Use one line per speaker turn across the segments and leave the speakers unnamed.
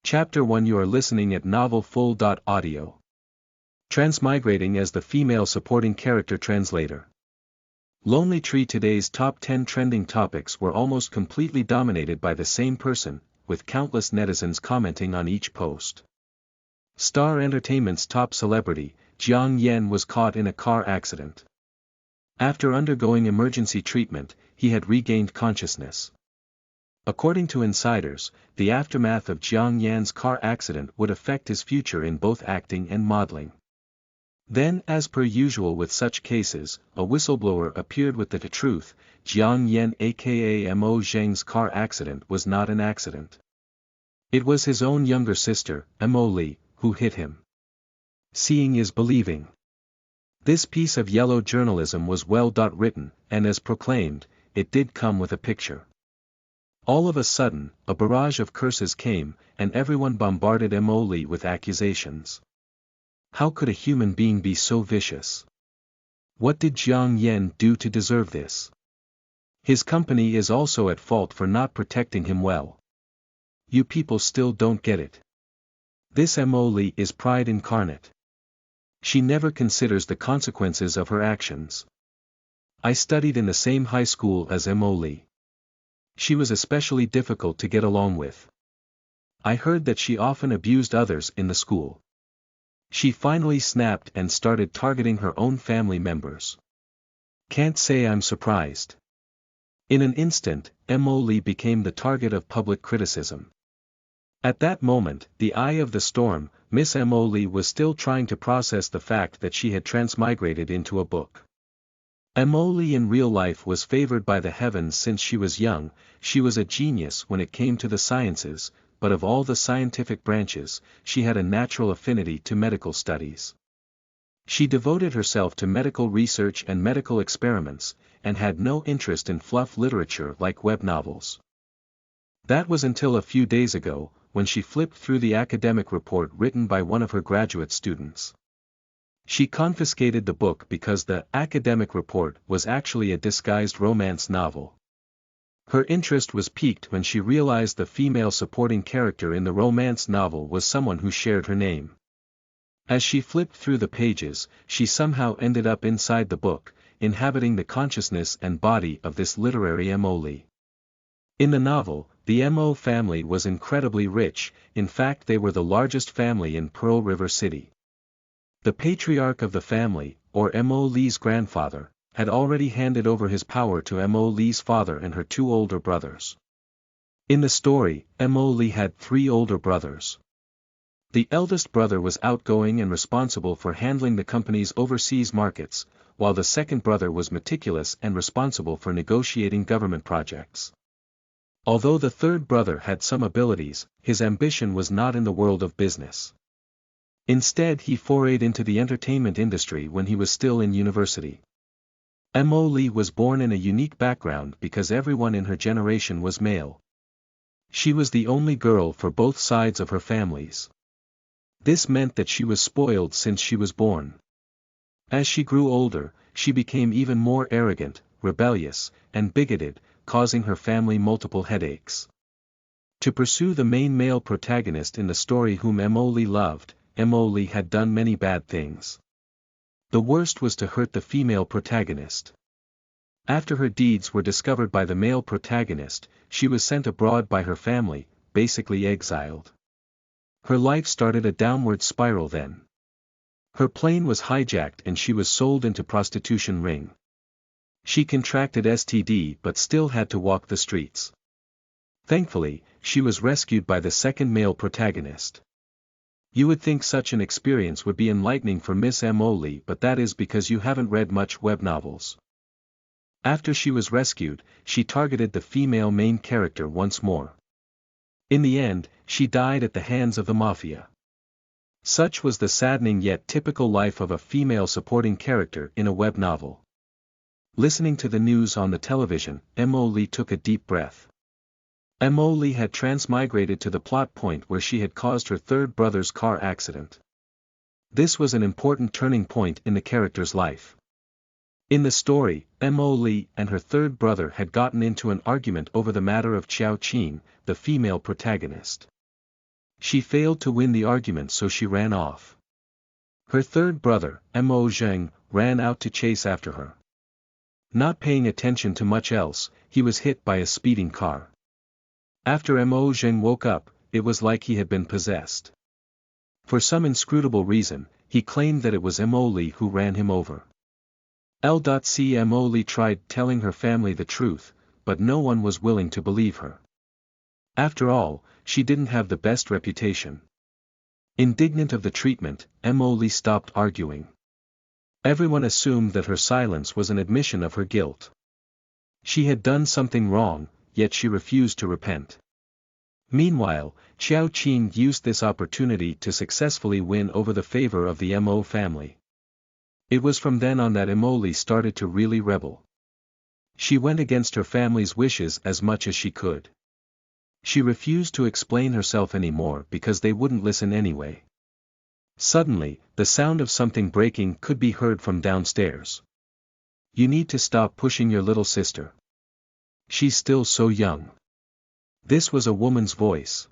Chapter 1 You are listening at Novel Full. Audio. Transmigrating as the female supporting character translator. Lonely Tree. Today's top 10 trending topics were almost completely dominated by the same person, with countless netizens commenting on each post. Star Entertainment's top celebrity, Jiang Yan, was caught in a car accident. After undergoing emergency treatment, he had regained consciousness. According to insiders, the aftermath of Jiang Yan's car accident would affect his future in both acting and modeling. Then, as per usual with such cases, a whistleblower appeared with the truth. Jiang Yan aka Mo Zheng's car accident was not an accident. It was his own younger sister, Mo Li, who hit him. Seeing is believing. This piece of yellow journalism was well written, and as proclaimed, it did come with a picture. All of a sudden, a barrage of curses came, and everyone bombarded Mo Li with accusations. How could a human being be so vicious? What did Jiang Yan do to deserve this? His company is also at fault for not protecting him well. You people still don't get it. This Mo Li is pride incarnate. She never considers the consequences of her actions. I studied in the same high school as Mo Li. She was especially difficult to get along with. I heard that she often abused others in the school. She finally snapped and started targeting her own family members. Can't say I'm surprised. In an instant, Mo Li became the target of public criticism. At that moment, the eye of the storm, Miss Mo Li was still trying to process the fact that she had transmigrated into a book. Mo Li in real life was favored by the heavens since she was young. She was a genius when it came to the sciences, but of all the scientific branches, she had a natural affinity to medical studies. She devoted herself to medical research and medical experiments, and had no interest in fluff literature like web novels. That was until a few days ago, when she flipped through the academic report written by one of her graduate students. She confiscated the book because the academic report was actually a disguised romance novel. Her interest was piqued when she realized the female supporting character in the romance novel was someone who shared her name. As she flipped through the pages, she somehow ended up inside the book, inhabiting the consciousness and body of this literary Mo Li. In the novel, the Mo family was incredibly rich. In fact they were the largest family in Pearl River City. The patriarch of the family, or Mo Li's grandfather, had already handed over his power to Mo Li's father and her two older brothers. In the story, Mo Li had 3 older brothers. The eldest brother was outgoing and responsible for handling the company's overseas markets, while the second brother was meticulous and responsible for negotiating government projects. Although the third brother had some abilities, his ambition was not in the world of business. Instead he forayed into the entertainment industry when he was still in university. Mo Li was born in a unique background because everyone in her generation was male. She was the only girl for both sides of her families. This meant that she was spoiled since she was born. As she grew older, she became even more arrogant, rebellious, and bigoted, causing her family multiple headaches. To pursue the main male protagonist in the story whom Mo Li loved, Mo Li had done many bad things. The worst was to hurt the female protagonist. After her deeds were discovered by the male protagonist, she was sent abroad by her family, basically exiled. Her life started a downward spiral then. Her plane was hijacked and she was sold into prostitution ring. She contracted STD but still had to walk the streets. Thankfully, she was rescued by the second male protagonist. You would think such an experience would be enlightening for Miss Mo Li, but that is because you haven't read much web novels. After she was rescued, she targeted the female main character once more. In the end, she died at the hands of the mafia. Such was the saddening yet typical life of a female supporting character in a web novel. Listening to the news on the television, Mo Li took a deep breath. Mo Li had transmigrated to the plot point where she had caused her third brother's car accident. This was an important turning point in the character's life. In the story, Mo Li and her third brother had gotten into an argument over the matter of Xiao Qin, the female protagonist. She failed to win the argument, so she ran off. Her third brother, Mo Zheng, ran out to chase after her. Not paying attention to much else, he was hit by a speeding car. After Mo Zheng woke up, it was like he had been possessed. For some inscrutable reason, he claimed that it was Mo Li who ran him over. Mo Li tried telling her family the truth, but no one was willing to believe her. After all, she didn't have the best reputation. Indignant of the treatment, Mo Li stopped arguing. Everyone assumed that her silence was an admission of her guilt. She had done something wrong, yet she refused to repent. Meanwhile, Xiao Qin used this opportunity to successfully win over the favor of the Mo family. It was from then on that Mo Li started to really rebel. She went against her family's wishes as much as she could. She refused to explain herself anymore because they wouldn't listen anyway. Suddenly, the sound of something breaking could be heard from downstairs. "You need to stop pushing your little sister. She's still so young." This was a woman's voice.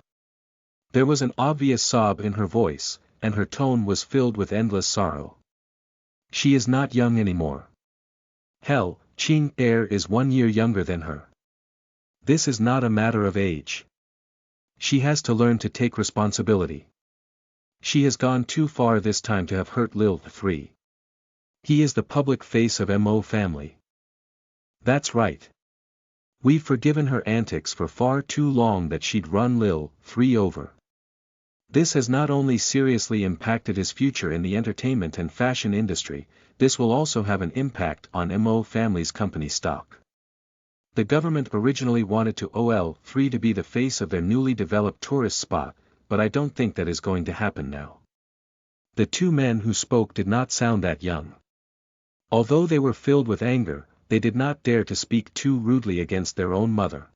There was an obvious sob in her voice, and her tone was filled with endless sorrow. "She is not young anymore. Hell, Qing Er is 1 year younger than her. This is not a matter of age. She has to learn to take responsibility. She has gone too far this time to have hurt Lil Free. He is the public face of Mo family. That's right. We've forgiven her antics for far too long that she'd run Lil Free over. This has not only seriously impacted his future in the entertainment and fashion industry, this will also have an impact on Mo family's company stock. The government originally wanted to OL3 to be the face of their newly developed tourist spot, but I don't think that is going to happen now." The two men who spoke did not sound that young. Although they were filled with anger, they did not dare to speak too rudely against their own mother.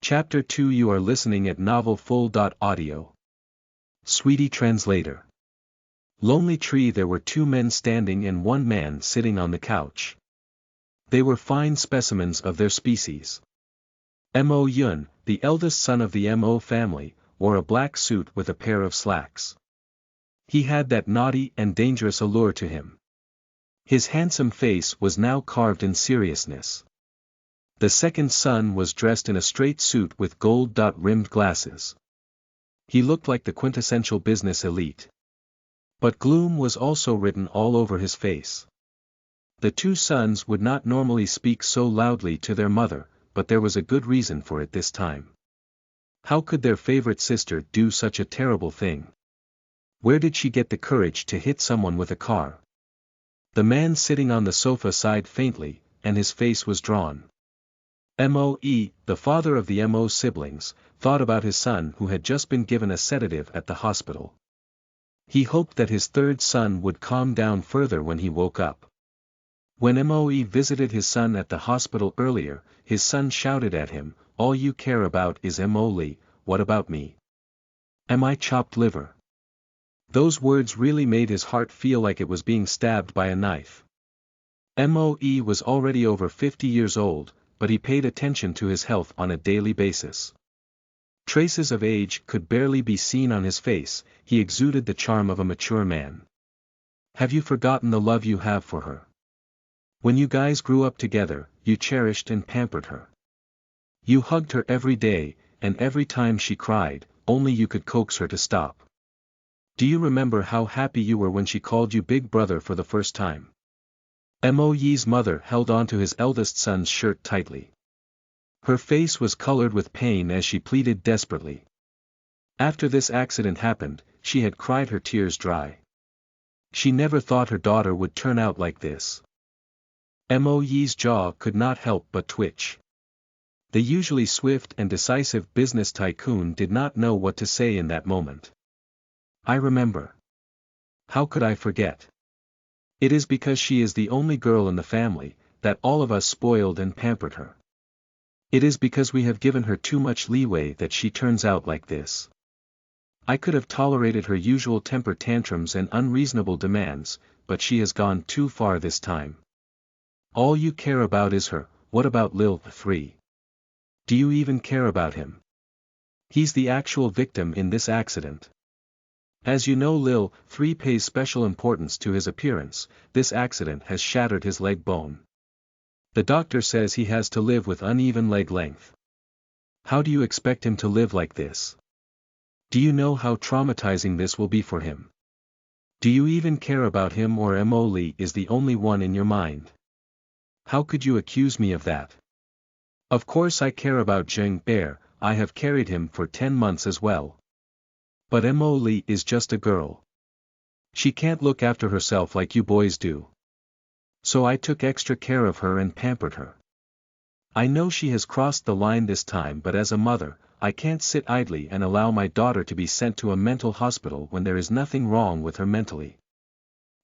Chapter 2. You are listening at NovelFull.audio. Sweetie Translator. Lonely Tree. There were 2 men standing and 1 man sitting on the couch. They were fine specimens of their species. Mo Yun, the eldest son of the Mo family, wore a black suit with a pair of slacks. He had that naughty and dangerous allure to him. His handsome face was now carved in seriousness. The second son was dressed in a straight suit with gold-rimmed glasses. He looked like the quintessential business elite. But gloom was also written all over his face. The 2 sons would not normally speak so loudly to their mother, but there was a good reason for it this time. How could their favorite sister do such a terrible thing? Where did she get the courage to hit someone with a car? The man sitting on the sofa sighed faintly, and his face was drawn. Moe, the father of the Mo siblings, thought about his son who had just been given a sedative at the hospital. He hoped that his third son would calm down further when he woke up. When Moe visited his son at the hospital earlier, his son shouted at him, "All you care about is Mo Li, what about me? Am I chopped liver?" Those words really made his heart feel like it was being stabbed by a knife. Moe was already over 50 years old, but he paid attention to his health on a daily basis. Traces of age could barely be seen on his face, he exuded the charm of a mature man. "Have you forgotten the love you have for her? When you guys grew up together, you cherished and pampered her. You hugged her every day, and every time she cried, only you could coax her to stop. Do you remember how happy you were when she called you big brother for the first time?" Moe's mother held onto his eldest son's shirt tightly. Her face was colored with pain as she pleaded desperately. After this accident happened, she had cried her tears dry. She never thought her daughter would turn out like this. Moe's jaw could not help but twitch. The usually swift and decisive business tycoon did not know what to say in that moment. "I remember. How could I forget? It is because she is the only girl in the family, that all of us spoiled and pampered her. It is because we have given her too much leeway that she turns out like this. I could have tolerated her usual temper tantrums and unreasonable demands, but she has gone too far this time. All you care about is her. What about Lil 3? Do you even care about him? He's the actual victim in this accident. As you know, Lil 3 pays special importance to his appearance. This accident has shattered his leg bone. The doctor says he has to live with uneven leg length. How do you expect him to live like this? Do you know how traumatizing this will be for him? Do you even care about him, or Mo Lee is the only one in your mind? How could you accuse me of that? Of course I care about Zheng Er, I have carried him for 10 months as well. But Mo Lee is just a girl. She can't look after herself like you boys do. So I took extra care of her and pampered her. I know she has crossed the line this time, but as a mother, I can't sit idly and allow my daughter to be sent to a mental hospital when there is nothing wrong with her mentally.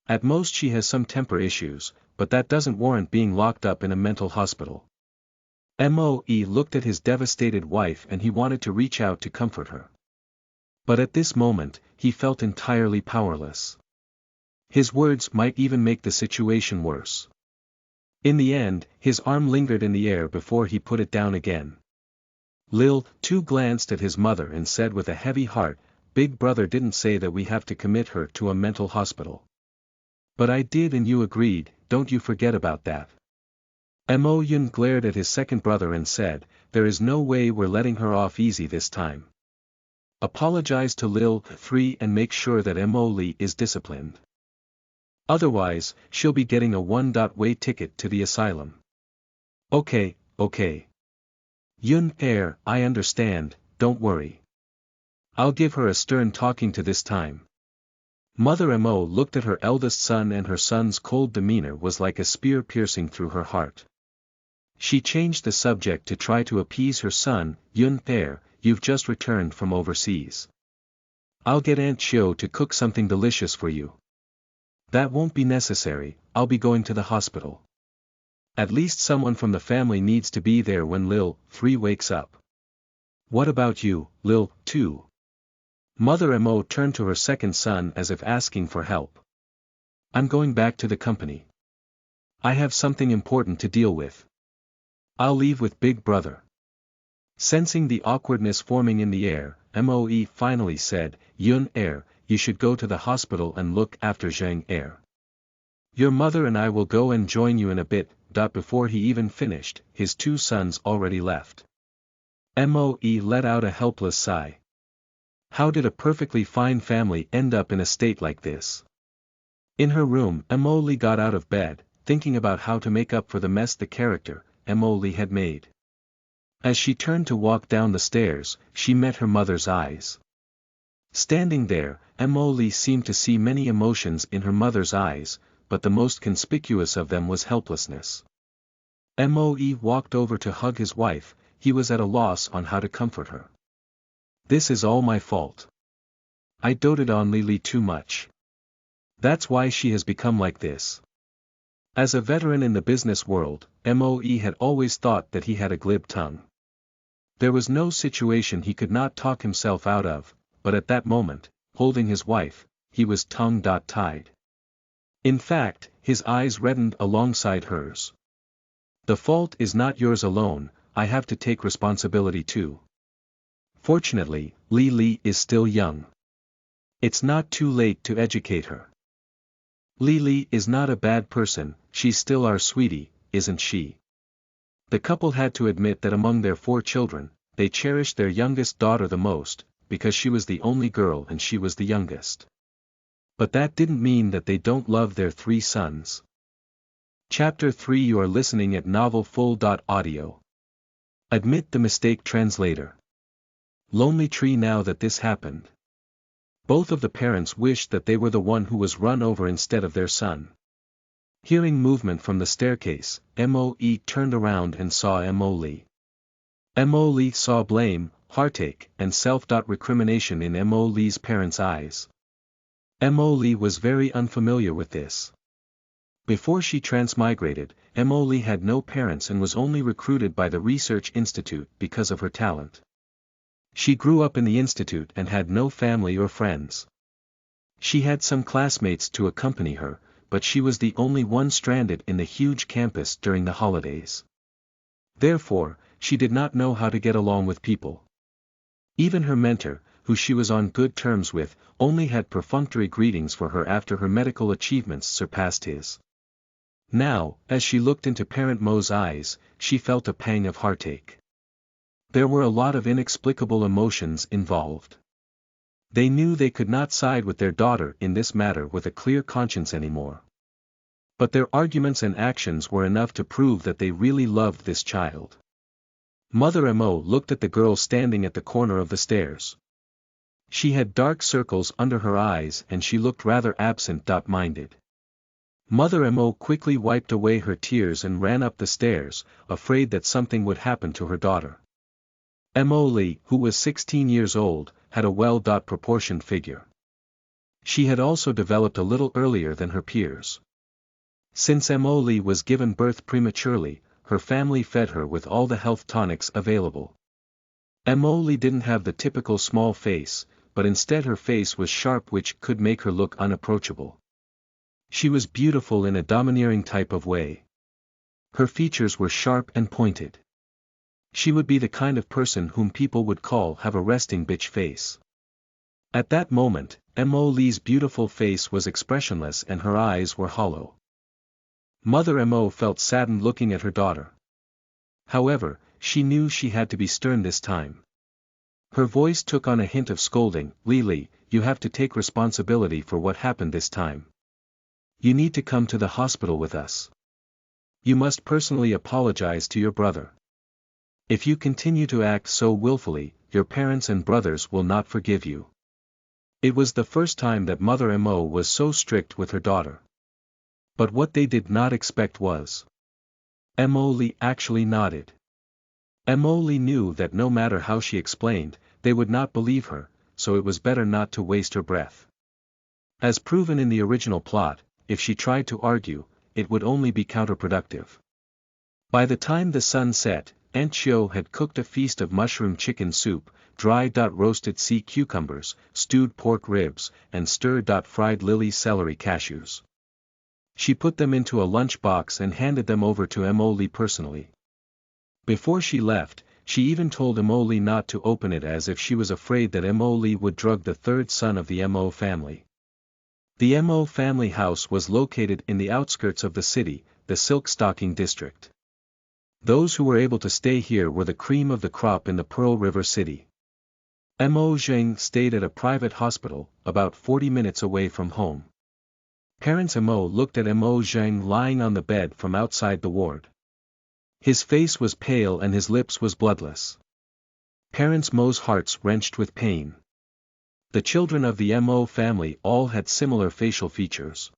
At most she has some temper issues, but that doesn't warrant being locked up in a mental hospital. Moe looked at his devastated wife and he wanted to reach out to comfort her. But at this moment, he felt entirely powerless. His words might even make the situation worse. In the end, his arm lingered in the air before he put it down again. Lil 2 glanced at his mother and said with a heavy heart, "Big brother didn't say that we have to commit her to a mental hospital. But I did and you agreed, don't you forget about that." Mo Yun glared at his second brother and said, "There is no way we're letting her off easy this time. Apologize to Lil 3 and make sure that Mo Lee is disciplined. Otherwise, she'll be getting a one-way ticket to the asylum." Okay. Yun Er, I understand, don't worry. I'll give her a stern talking to this time. Mother Mo looked at her eldest son and her son's cold demeanor was like a spear piercing through her heart. She changed the subject to try to appease her son. "Yun Er, you've just returned from overseas. I'll get Aunt Chiu to cook something delicious for you." "That won't be necessary, I'll be going to the hospital. At least someone from the family needs to be there when Lil 3 wakes up." "What about you, Lil 2? Mother Mo turned to her second son as if asking for help. "I'm going back to the company. I have something important to deal with. I'll leave with Big Brother." Sensing the awkwardness forming in the air, Moe finally said, "Yun Er, you should go to the hospital and look after Zheng Er. Your mother and I will go and join you in a bit." Before he even finished, his two sons already left. Moe let out a helpless sigh. How did a perfectly fine family end up in a state like this? In her room, Moe got out of bed, thinking about how to make up for the mess the character, Moe had made. As she turned to walk down the stairs, she met her mother's eyes. Standing there, Moe seemed to see many emotions in her mother's eyes, but the most conspicuous of them was helplessness. Moe walked over to hug his wife. He was at a loss on how to comfort her. "This is all my fault. I doted on Lily too much. That's why she has become like this." As a veteran in the business world, Moe had always thought that he had a glib tongue. There was no situation he could not talk himself out of, but at that moment, holding his wife, he was tongue-tied. In fact, his eyes reddened alongside hers. "The fault is not yours alone, I have to take responsibility too. Fortunately, Lily is still young. It's not too late to educate her. Lily is not a bad person, she's still our sweetie, isn't she?" The couple had to admit that among their 4 children, they cherished their youngest daughter the most, because she was the only girl and she was the youngest. But that didn't mean that they don't love their 3 sons. Chapter 3. You are listening at NovelFull.audio. Admit the mistake. Translator. Lonely Tree. Now that this happened, both of the parents wished that they were the one who was run over instead of their son. Hearing movement from the staircase, Moe turned around and saw Moe. Moe saw blame, heartache, and self-recrimination in Moe's parents' eyes. Moe was very unfamiliar with this. Before she transmigrated, Moe had no parents and was only recruited by the Research Institute because of her talent. She grew up in the institute and had no family or friends. She had some classmates to accompany her, but she was the only one stranded in the huge campus during the holidays. Therefore, she did not know how to get along with people. Even her mentor, who she was on good terms with, only had perfunctory greetings for her after her medical achievements surpassed his. Now, as she looked into Parent Mo's eyes, she felt a pang of heartache. There were a lot of inexplicable emotions involved. They knew they could not side with their daughter in this matter with a clear conscience anymore. But their arguments and actions were enough to prove that they really loved this child. Mother Mo looked at the girl standing at the corner of the stairs. She had dark circles under her eyes and she looked rather absent-minded. Mother Mo quickly wiped away her tears and ran up the stairs, afraid that something would happen to her daughter. Mo Li, who was 16 years old, had a well-proportioned figure. She had also developed a little earlier than her peers. Since Mo Li was given birth prematurely, her family fed her with all the health tonics available. Mo Li didn't have the typical small face, but instead her face was sharp, which could make her look unapproachable. She was beautiful in a domineering type of way. Her features were sharp and pointed. She would be the kind of person whom people would call have a resting bitch face. At that moment, Mo Li's beautiful face was expressionless and her eyes were hollow. Mother Mo felt saddened looking at her daughter. However, she knew she had to be stern this time. Her voice took on a hint of scolding. Li, you have to take responsibility for what happened this time. You need to come to the hospital with us. You must personally apologize to your brother. If you continue to act so willfully, your parents and brothers will not forgive you. It was the first time that Mother Mo was so strict with her daughter. But what they did not expect was. Mo Li actually nodded. Mo Li knew that no matter how she explained, they would not believe her, so it was better not to waste her breath. As proven in the original plot, if she tried to argue, it would only be counterproductive. By the time the sun set, Aunt Chiu had cooked a feast of mushroom chicken soup, dry-roasted sea cucumbers, stewed pork ribs, and stir-fried lily celery cashews. She put them into a lunch box and handed them over to Mo Li personally. Before she left, she even told Mo Li not to open it as if she was afraid that Mo Li would drug the third son of the Mo family. The Mo family house was located in the outskirts of the city, the Silk Stocking district. Those who were able to stay here were the cream of the crop in the Pearl River City. Mo Zheng stayed at a private hospital, about 40 minutes away from home. Parents Mo looked at Mo Zheng lying on the bed from outside the ward. His face was pale and his lips was bloodless. Parents Mo's hearts wrenched with pain. The children of the Mo family all had similar facial features.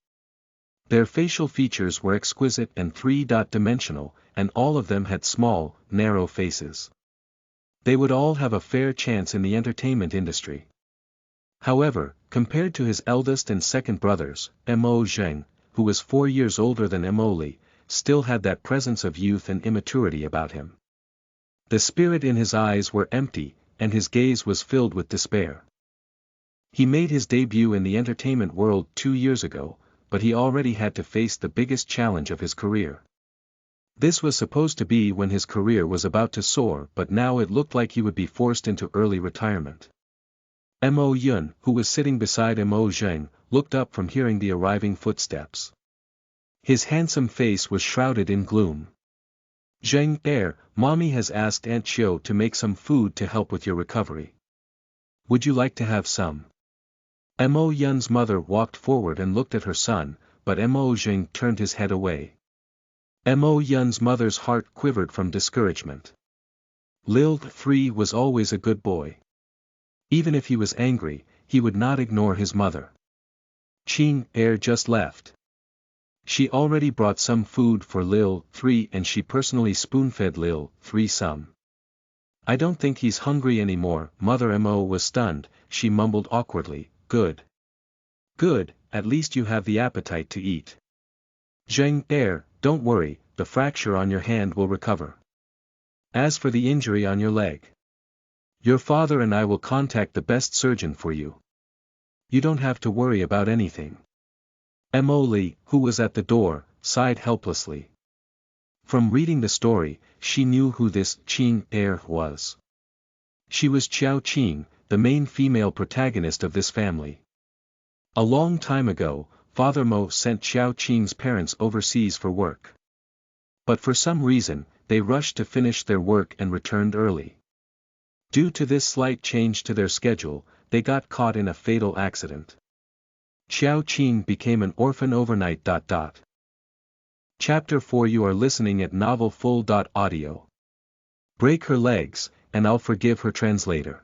Their facial features were exquisite and three-dimensional, and all of them had small, narrow faces. They would all have a fair chance in the entertainment industry. However, compared to his eldest and second brothers, Mo Zheng, who was 4 years older than Mo Li, still had that presence of youth and immaturity about him. The spirit in his eyes were empty, and his gaze was filled with despair. He made his debut in the entertainment world 2 years ago, but he already had to face the biggest challenge of his career. This was supposed to be when his career was about to soar, but now it looked like he would be forced into early retirement. Mo Yun, who was sitting beside Mo Zheng, looked up from hearing the arriving footsteps. His handsome face was shrouded in gloom. Zheng, Mommy has asked Aunt Chiu to make some food to help with your recovery. Would you like to have some? Mo Yun's mother walked forward and looked at her son, but Mo Zheng turned his head away. Mo Yun's mother's heart quivered from discouragement. Lil 3 was always a good boy. Even if he was angry, he would not ignore his mother. Qing just left. She already brought some food for Lil 3 and she personally spoon-fed Lil 3 some. I don't think he's hungry anymore. Mother Mo was stunned, she mumbled awkwardly, good. Good, at least you have the appetite to eat. Zheng, don't worry, the fracture on your hand will recover. As for the injury on your leg, your father and I will contact the best surgeon for you. You don't have to worry about anything. Mo Li, who was at the door, sighed helplessly. From reading the story, she knew who this Qing was. She was Qiao Qing, the main female protagonist of this family. A long time ago, Father Mo sent Qiao Qing's parents overseas for work. But for some reason, they rushed to finish their work and returned early. Due to this slight change to their schedule, they got caught in a fatal accident. Qiao Qing became an orphan overnight. Chapter 4. You are listening at Novel Full. Audio. Break her legs, and I'll forgive her. Translator.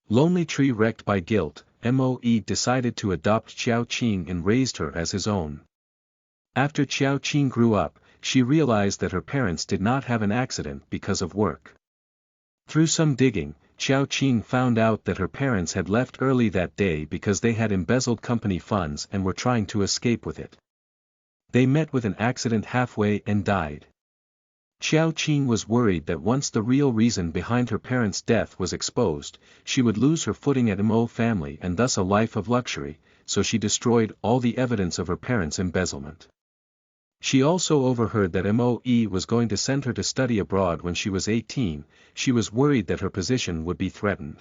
Lonely Tree. Wrecked by guilt, Moe decided to adopt Qiao Qing and raised her as his own. After Qiao Qing grew up, she realized that her parents did not have an accident because of work. Through some digging, Qiao Qing found out that her parents had left early that day because they had embezzled company funds and were trying to escape with it. They met with an accident halfway and died. Qiao Qing was worried that once the real reason behind her parents' death was exposed, she would lose her footing at Mo family and thus a life of luxury, so she destroyed all the evidence of her parents' embezzlement. She also overheard that Moe was going to send her to study abroad when she was 18. She was worried that her position would be threatened.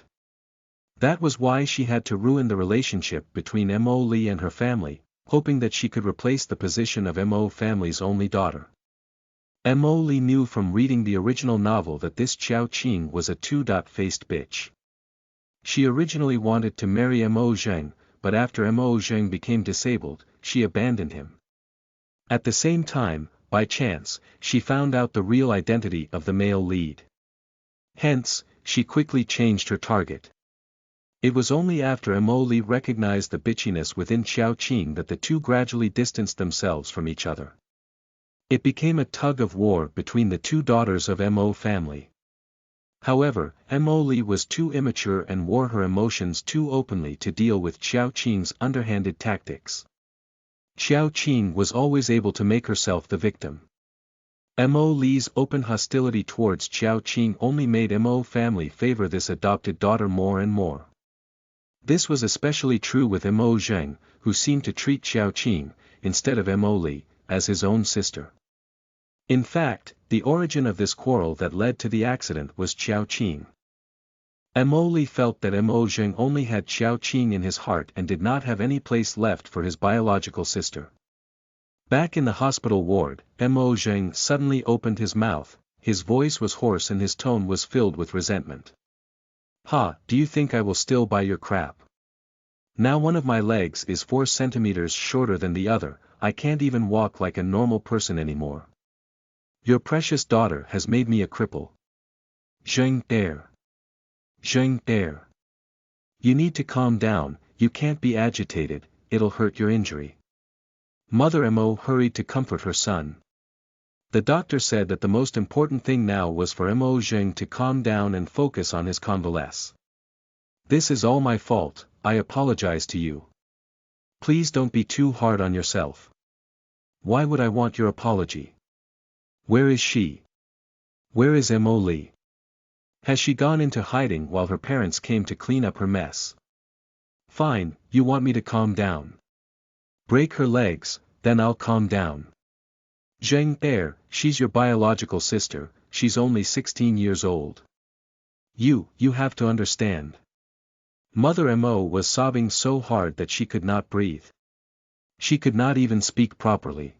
That was why she had to ruin the relationship between Moe and her family, hoping that she could replace the position of Mo family's only daughter. Moe knew from reading the original novel that this Qiao Qing was a two-faced bitch. She originally wanted to marry Mo Zheng, but after Mo Zheng became disabled, she abandoned him. At the same time, by chance, she found out the real identity of the male lead. Hence, she quickly changed her target. It was only after Moe recognized the bitchiness within Qiao Qing that the two gradually distanced themselves from each other. It became a tug-of-war between the two daughters of Mo family. However, Moe was too immature and wore her emotions too openly to deal with Qiao Qing's underhanded tactics. Qiao Qing was always able to make herself the victim. Moe's open hostility towards Qiao Qing only made Mo family favor this adopted daughter more and more. This was especially true with Mo Zheng, who seemed to treat Qiao Qing, instead of Moe, as his own sister. In fact, the origin of this quarrel that led to the accident was Qiao Qing. Moe felt that Mo Zheng only had Qiao Qing in his heart and did not have any place left for his biological sister. Back in the hospital ward, Mo Zheng suddenly opened his mouth, his voice was hoarse and his tone was filled with resentment. "Ha, do you think I will still buy your crap? Now one of my legs is 4 centimeters shorter than the other, I can't even walk like a normal person anymore. Your precious daughter has made me a cripple. Zheng Air. Zheng Air. You need to calm down, you can't be agitated, it'll hurt your injury." Mother Mo hurried to comfort her son. The doctor said that the most important thing now was for Mo Zheng to calm down and focus on his convalescence. "This is all my fault, I apologize to you. Please don't be too hard on yourself." "Why would I want your apology? Where is she? Where is Mo? Has she gone into hiding while her parents came to clean up her mess?" "Fine, you want me to calm down. Break her legs, then I'll calm down. Zheng Air, she's your biological sister, she's only 16 years old. You have to understand." Mother Mo was sobbing so hard that she could not breathe. She could not even speak properly.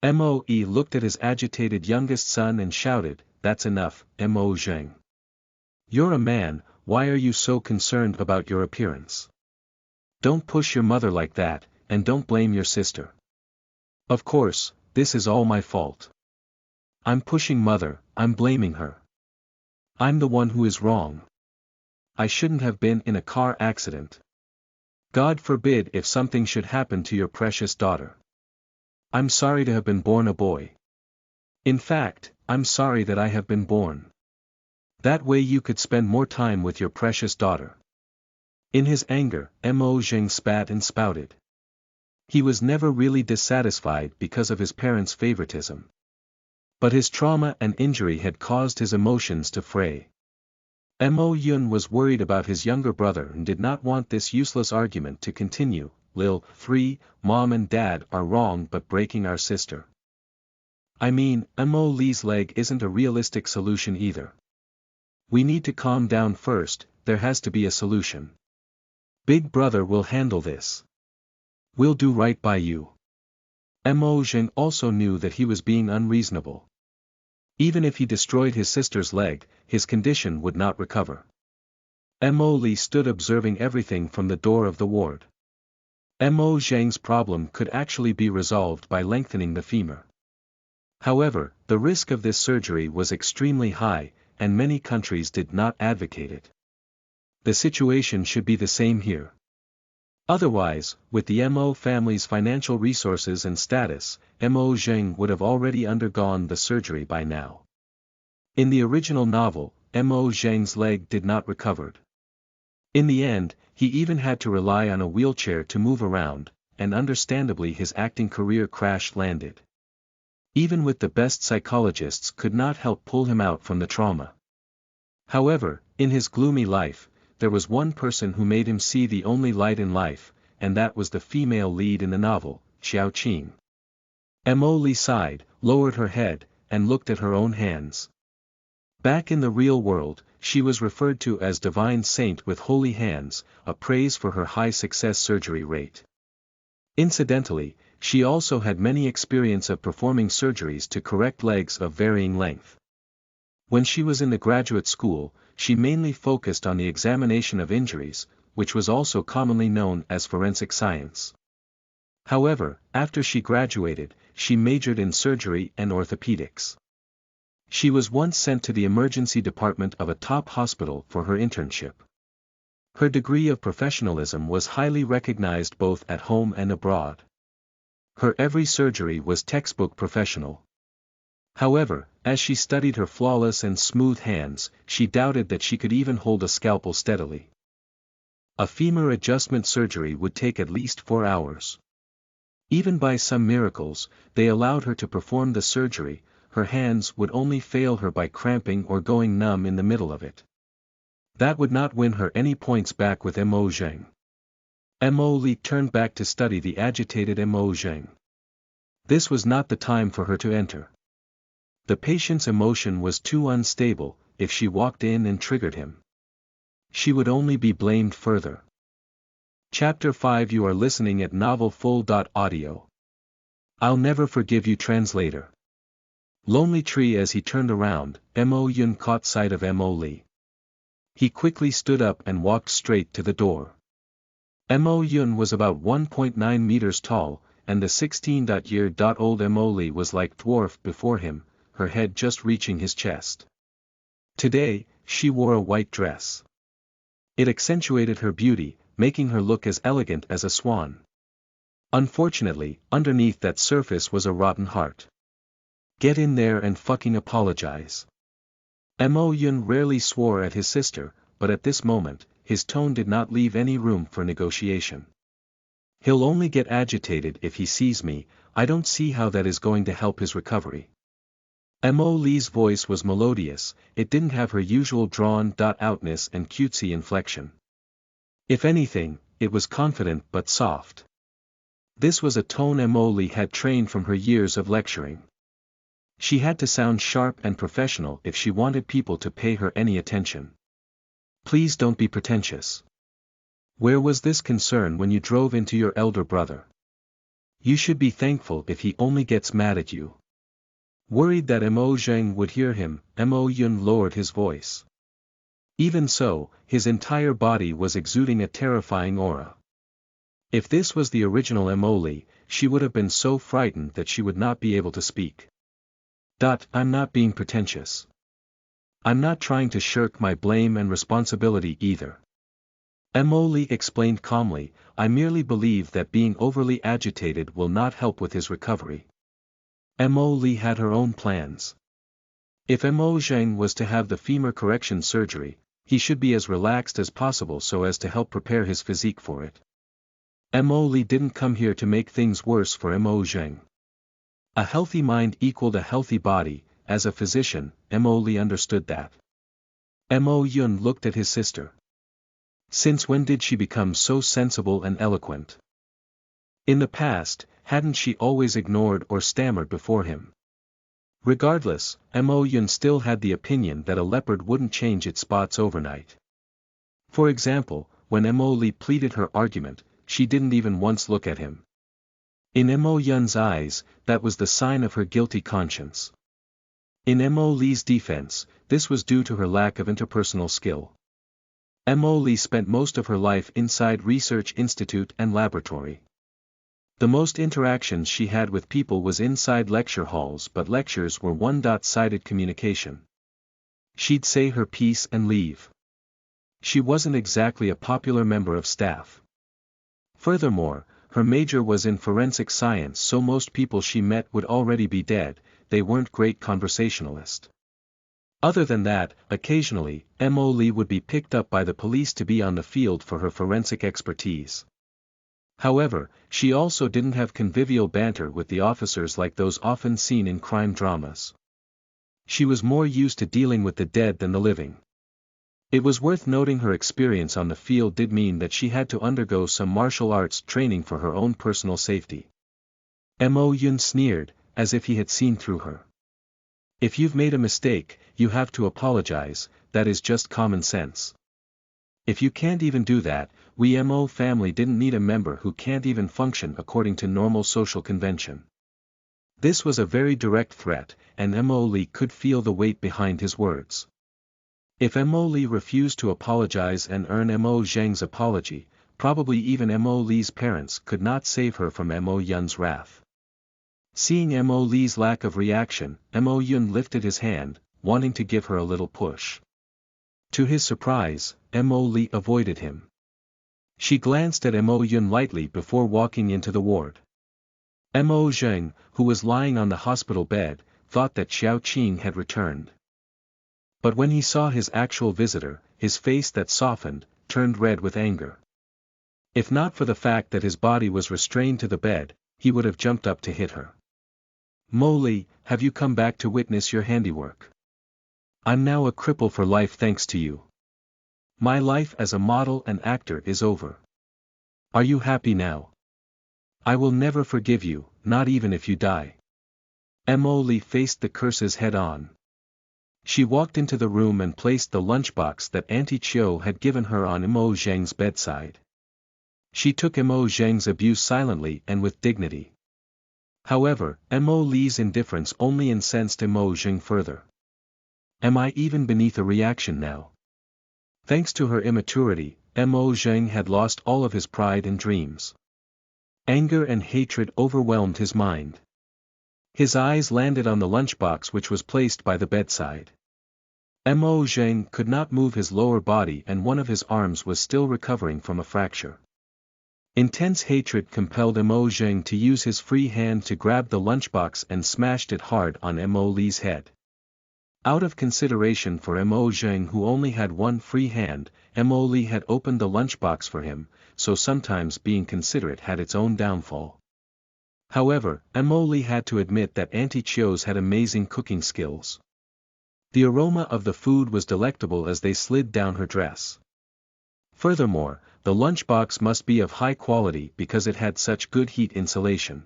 Moe looked at his agitated youngest son and shouted, "That's enough, Mo Zheng. You're a man, why are you so concerned about your appearance? Don't push your mother like that, and don't blame your sister. Of course, this is all my fault. I'm pushing mother, I'm blaming her. I'm the one who is wrong. I shouldn't have been in a car accident. God forbid if something should happen to your precious daughter. I'm sorry to have been born a boy. In fact, I'm sorry that I have been born. That way you could spend more time with your precious daughter." In his anger, Mo Zheng spat and spouted. He was never really dissatisfied because of his parents' favoritism. But his trauma and injury had caused his emotions to fray. Mo Yun was worried about his younger brother and did not want this useless argument to continue. "Lil, 3, Mom and Dad are wrong but breaking our sister. I mean, Mo's leg isn't a realistic solution either. We need to calm down first, there has to be a solution. Big brother will handle this. We'll do right by you. Mo Zheng also knew that he was being unreasonable. Even if he destroyed his sister's leg, his condition would not recover. Mo Li stood observing everything from the door of the ward. Mo Zheng's problem could actually be resolved by lengthening the femur. However, the risk of this surgery was extremely high, and many countries did not advocate it. The situation should be the same here. Otherwise, with the Mo family's financial resources and status, Mo Zheng would have already undergone the surgery by now. In the original novel, Mo Zheng's leg did not recover. In the end, he even had to rely on a wheelchair to move around, and understandably his acting career crash-landed. Even with the best psychologists could not help pull him out from the trauma. However, in his gloomy life, there was one person who made him see the only light in life, and that was the female lead in the novel, Xiao Qing. Mo Li sighed, lowered her head, and looked at her own hands. Back in the real world, she was referred to as Divine Saint with Holy Hands, a praise for her high success surgery rate. Incidentally, she also had many experience of performing surgeries to correct legs of varying length. When she was in the graduate school, she mainly focused on the examination of injuries, which was also commonly known as forensic science. However, after she graduated, she majored in surgery and orthopedics. She was once sent to the emergency department of a top hospital for her internship. Her degree of professionalism was highly recognized both at home and abroad. Her every surgery was textbook professional. However, as she studied her flawless and smooth hands, she doubted that she could even hold a scalpel steadily. A femur adjustment surgery would take at least 4 hours. Even by some miracles, they allowed her to perform the surgery, her hands would only fail her by cramping or going numb in the middle of it. That would not win her any points back with Mo Zheng. Mo Li turned back to study the agitated Mo Zheng. This was not the time for her to enter. The patient's emotion was too unstable, if she walked in and triggered him, she would only be blamed further. Chapter 5 You are listening at NovelFull.audio. I'll never forgive you translator. Lonely Tree. As he turned around, Mo Yun caught sight of Mo Li. He quickly stood up and walked straight to the door. Mo Yun was about 1.9 meters tall, and the 16-year-old Mo Li was like dwarfed before him, her head just reaching his chest. Today, she wore a white dress. It accentuated her beauty, making her look as elegant as a swan. Unfortunately, underneath that surface was a rotten heart. Get in there and fucking apologize. Mo Yun rarely swore at his sister, but at this moment, his tone did not leave any room for negotiation. He'll only get agitated if he sees me, I don't see how that is going to help his recovery. Mo Li's voice was melodious, it didn't have her usual drawn-outness and cutesy inflection. If anything, it was confident but soft. This was a tone Mo Li had trained from her years of lecturing. She had to sound sharp and professional if she wanted people to pay her any attention. Please don't be pretentious. Where was this concern when you drove into your elder brother? You should be thankful if he only gets mad at you. Worried that Mo Zheng would hear him, Mo Yun lowered his voice. Even so, his entire body was exuding a terrifying aura. If this was the original Mo Li, she would have been so frightened that she would not be able to speak. I'm not being pretentious. I'm not trying to shirk my blame and responsibility either. Mo Li explained calmly, I merely believe that being overly agitated will not help with his recovery. Mo Li had her own plans. If Mo Zheng was to have the femur correction surgery, he should be as relaxed as possible so as to help prepare his physique for it. Mo Li didn't come here to make things worse for Mo Zheng. A healthy mind equaled a healthy body, as a physician, Mo Li understood that. Mo Yun looked at his sister. Since when did she become so sensible and eloquent? In the past, hadn't she always ignored or stammered before him? Regardless, Mo Yun still had the opinion that a leopard wouldn't change its spots overnight. For example, when Mo Li pleaded her argument, she didn't even once look at him. In Mo Yun's eyes, that was the sign of her guilty conscience. In Mo Li's defense, this was due to her lack of interpersonal skill. Mo Li spent most of her life inside research institute and laboratory. The most interactions she had with people was inside lecture halls, but lectures were one-sided communication. She'd say her piece and leave. She wasn't exactly a popular member of staff. Furthermore, her major was in forensic science, so most people she met would already be dead. They weren't great conversationalists. Other than that, occasionally, Mo Li would be picked up by the police to be on the field for her forensic expertise. However, she also didn't have convivial banter with the officers like those often seen in crime dramas. She was more used to dealing with the dead than the living. It was worth noting her experience on the field did mean that she had to undergo some martial arts training for her own personal safety. Mo Yun sneered, as if he had seen through her. If you've made a mistake, you have to apologize, that is just common sense. If you can't even do that, we Mo family didn't need a member who can't even function according to normal social convention. This was a very direct threat, and Mo Li could feel the weight behind his words. If Mo Li refused to apologize and earn Mo Zheng's apology, probably even Mo Li's parents could not save her from Mo Yun's wrath. Seeing Mo Li's lack of reaction, Mo Yun lifted his hand, wanting to give her a little push. To his surprise, Mo Li avoided him. She glanced at Mo Yun lightly before walking into the ward. Mo Zheng, who was lying on the hospital bed, thought that Xiao Qing had returned. But when he saw his actual visitor, his face that softened, turned red with anger. If not for the fact that his body was restrained to the bed, he would have jumped up to hit her. Mo Li, have you come back to witness your handiwork? I'm now a cripple for life thanks to you. My life as a model and actor is over. Are you happy now? I will never forgive you, not even if you die. Mo Li faced the curses head-on. She walked into the room and placed the lunchbox that Auntie Chiu had given her on Mo Zheng's bedside. She took Mo Zheng's abuse silently and with dignity. However, Mo Li's indifference only incensed Mo Zheng further. Am I even beneath a reaction now? Thanks to her immaturity, Mo Zheng had lost all of his pride and dreams. Anger and hatred overwhelmed his mind. His eyes landed on the lunchbox which was placed by the bedside. Mo Zheng could not move his lower body and one of his arms was still recovering from a fracture. Intense hatred compelled Mo Zheng to use his free hand to grab the lunchbox and smashed it hard on Mo Li's head. Out of consideration for Mo Zheng who only had one free hand, Mo Li had opened the lunchbox for him, so sometimes being considerate had its own downfall. However, Mo Li had to admit that Auntie Chiu's had amazing cooking skills. The aroma of the food was delectable as they slid down her dress. Furthermore, the lunchbox must be of high quality because it had such good heat insulation.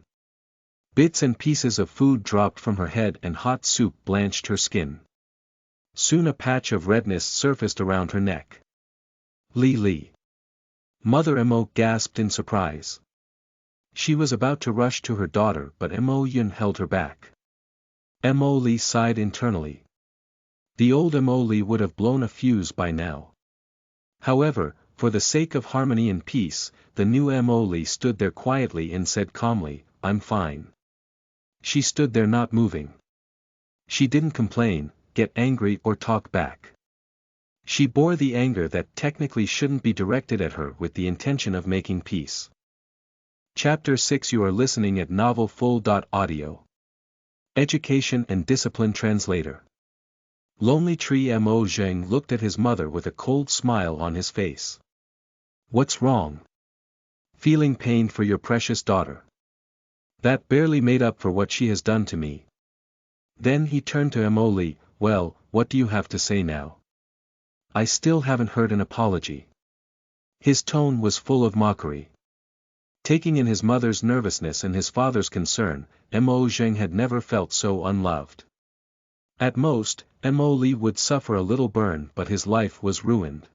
Bits and pieces of food dropped from her head and hot soup blanched her skin. Soon a patch of redness surfaced around her neck. Li. Mother Mo gasped in surprise. She was about to rush to her daughter but Mo Yun held her back. Mo Li sighed internally. The old Mo Li would have blown a fuse by now. However, for the sake of harmony and peace, the new Mo Li stood there quietly and said calmly, I'm fine. She stood there not moving. She didn't complain, get angry or talk back. She bore the anger that technically shouldn't be directed at her with the intention of making peace. Chapter 6 You are listening at NovelFull.audio. Education and Discipline Translator. Lonely Tree Mo Zheng looked at his mother with a cold smile on his face. What's wrong? Feeling pain for your precious daughter. That barely made up for what she has done to me. Then he turned to Mo Li, well, what do you have to say now? I still haven't heard an apology. His tone was full of mockery. Taking in his mother's nervousness and his father's concern, Mo Zheng had never felt so unloved. At most, Mo Lee would suffer a little burn, but his life was ruined.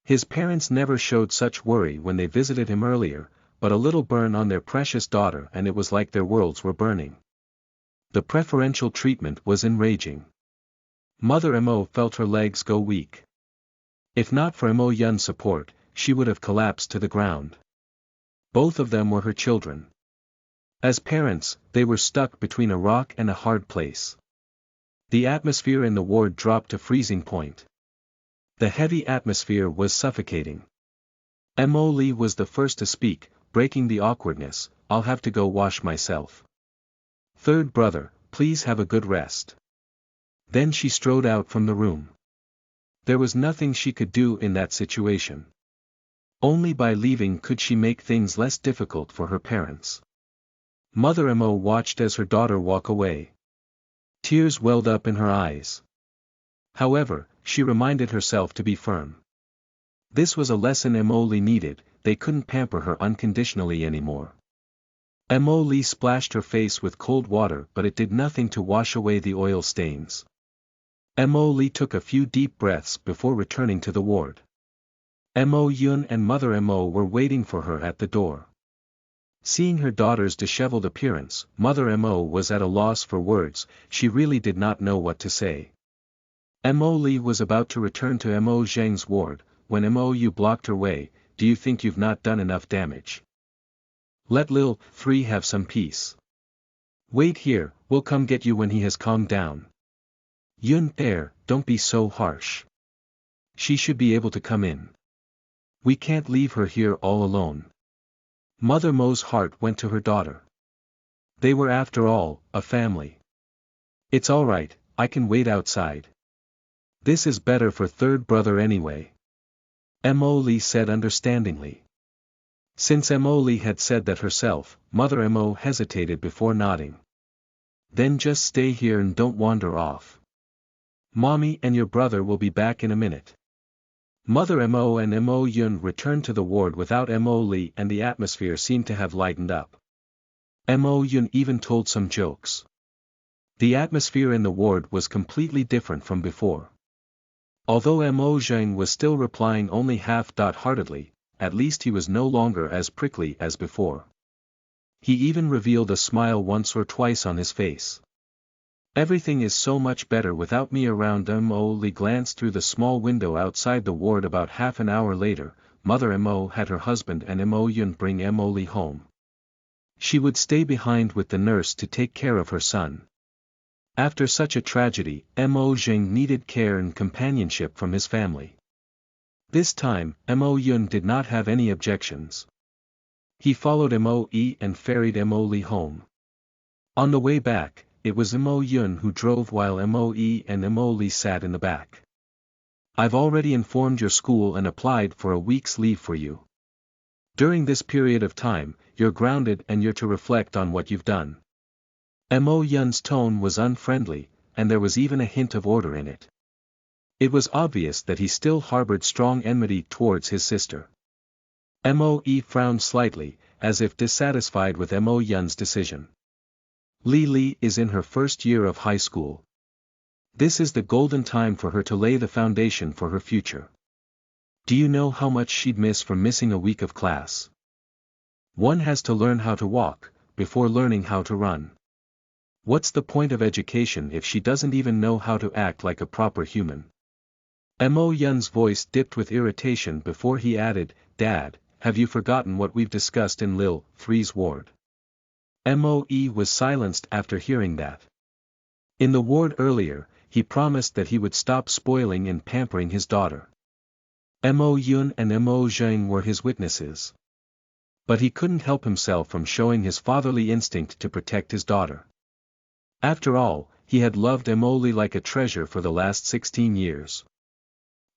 His parents never showed such worry when they visited him earlier, but a little burn on their precious daughter and it was like their worlds were burning. The preferential treatment was enraging. Mother Mo felt her legs go weak. If not for Mo Yun's support, she would have collapsed to the ground. Both of them were her children. As parents, they were stuck between a rock and a hard place. The atmosphere in the ward dropped to freezing point. The heavy atmosphere was suffocating. Mo Lee was the first to speak, breaking the awkwardness. "I'll have to go wash myself. Third brother, please have a good rest." Then she strode out from the room. There was nothing she could do in that situation. Only by leaving could she make things less difficult for her parents. Mother Mo watched as her daughter walk away. Tears welled up in her eyes. However, she reminded herself to be firm. This was a lesson Mo Lee needed, they couldn't pamper her unconditionally anymore. Mo Lee splashed her face with cold water but it did nothing to wash away the oil stains. Mo Lee took a few deep breaths before returning to the ward. Mo Yun and Mother Mo were waiting for her at the door. Seeing her daughter's disheveled appearance, Mother Mo was at a loss for words, she really did not know what to say. Mo Lee was about to return to Mo Zheng's ward, when Mo Yu blocked her way. "Do you think you've not done enough damage? Let Lil 3 have some peace. Wait here, we'll come get you when he has calmed down. Yun don't be so harsh. She should be able to come in. We can't leave her here all alone." Mother Mo's heart went to her daughter. They were after all, a family. "It's alright, I can wait outside. This is better for third brother anyway," Mo Lee said understandingly. Since Mo Lee had said that herself, Mother Mo hesitated before nodding. "Then just stay here and don't wander off. Mommy and your brother will be back in a minute." Mother Mo and Mo Yun returned to the ward without Mo Lee and the atmosphere seemed to have lightened up. Mo Yun even told some jokes. The atmosphere in the ward was completely different from before. Although Mo Zheng was still replying only half-heartedly, at least he was no longer as prickly as before. He even revealed a smile once or twice on his face. "Everything is so much better without me around." Mo Lee glanced through the small window outside the ward. About half an hour later, Mother Mo had her husband and Mo Yun bring Mo Lee home. She would stay behind with the nurse to take care of her son. After such a tragedy, Mo Zheng needed care and companionship from his family. This time, Mo Yun did not have any objections. He followed Mo Yi and ferried Mo Lee home. On the way back, it was Mo Yun who drove while Mo Yi and Mo Lee sat in the back. "I've already informed your school and applied for a week's leave for you. During this period of time, you're grounded and you're to reflect on what you've done." Mo Yun's tone was unfriendly, and there was even a hint of order in it. It was obvious that he still harbored strong enmity towards his sister. Mo Yi frowned slightly, as if dissatisfied with Mo Yun's decision. Li is in her first year of high school. This is the golden time for her to lay the foundation for her future. Do you know how much she'd miss from missing a week of class? One has to learn how to walk, before learning how to run. What's the point of education if she doesn't even know how to act like a proper human? Mo Yun's voice dipped with irritation before he added, "Dad, have you forgotten what we've discussed in Lil 3's ward?" Mo Yi was silenced after hearing that. In the ward earlier, he promised that he would stop spoiling and pampering his daughter. Mo Yun and Mo Zheng were his witnesses. But he couldn't help himself from showing his fatherly instinct to protect his daughter. After all, he had loved Mo Lee like a treasure for the last 16 years.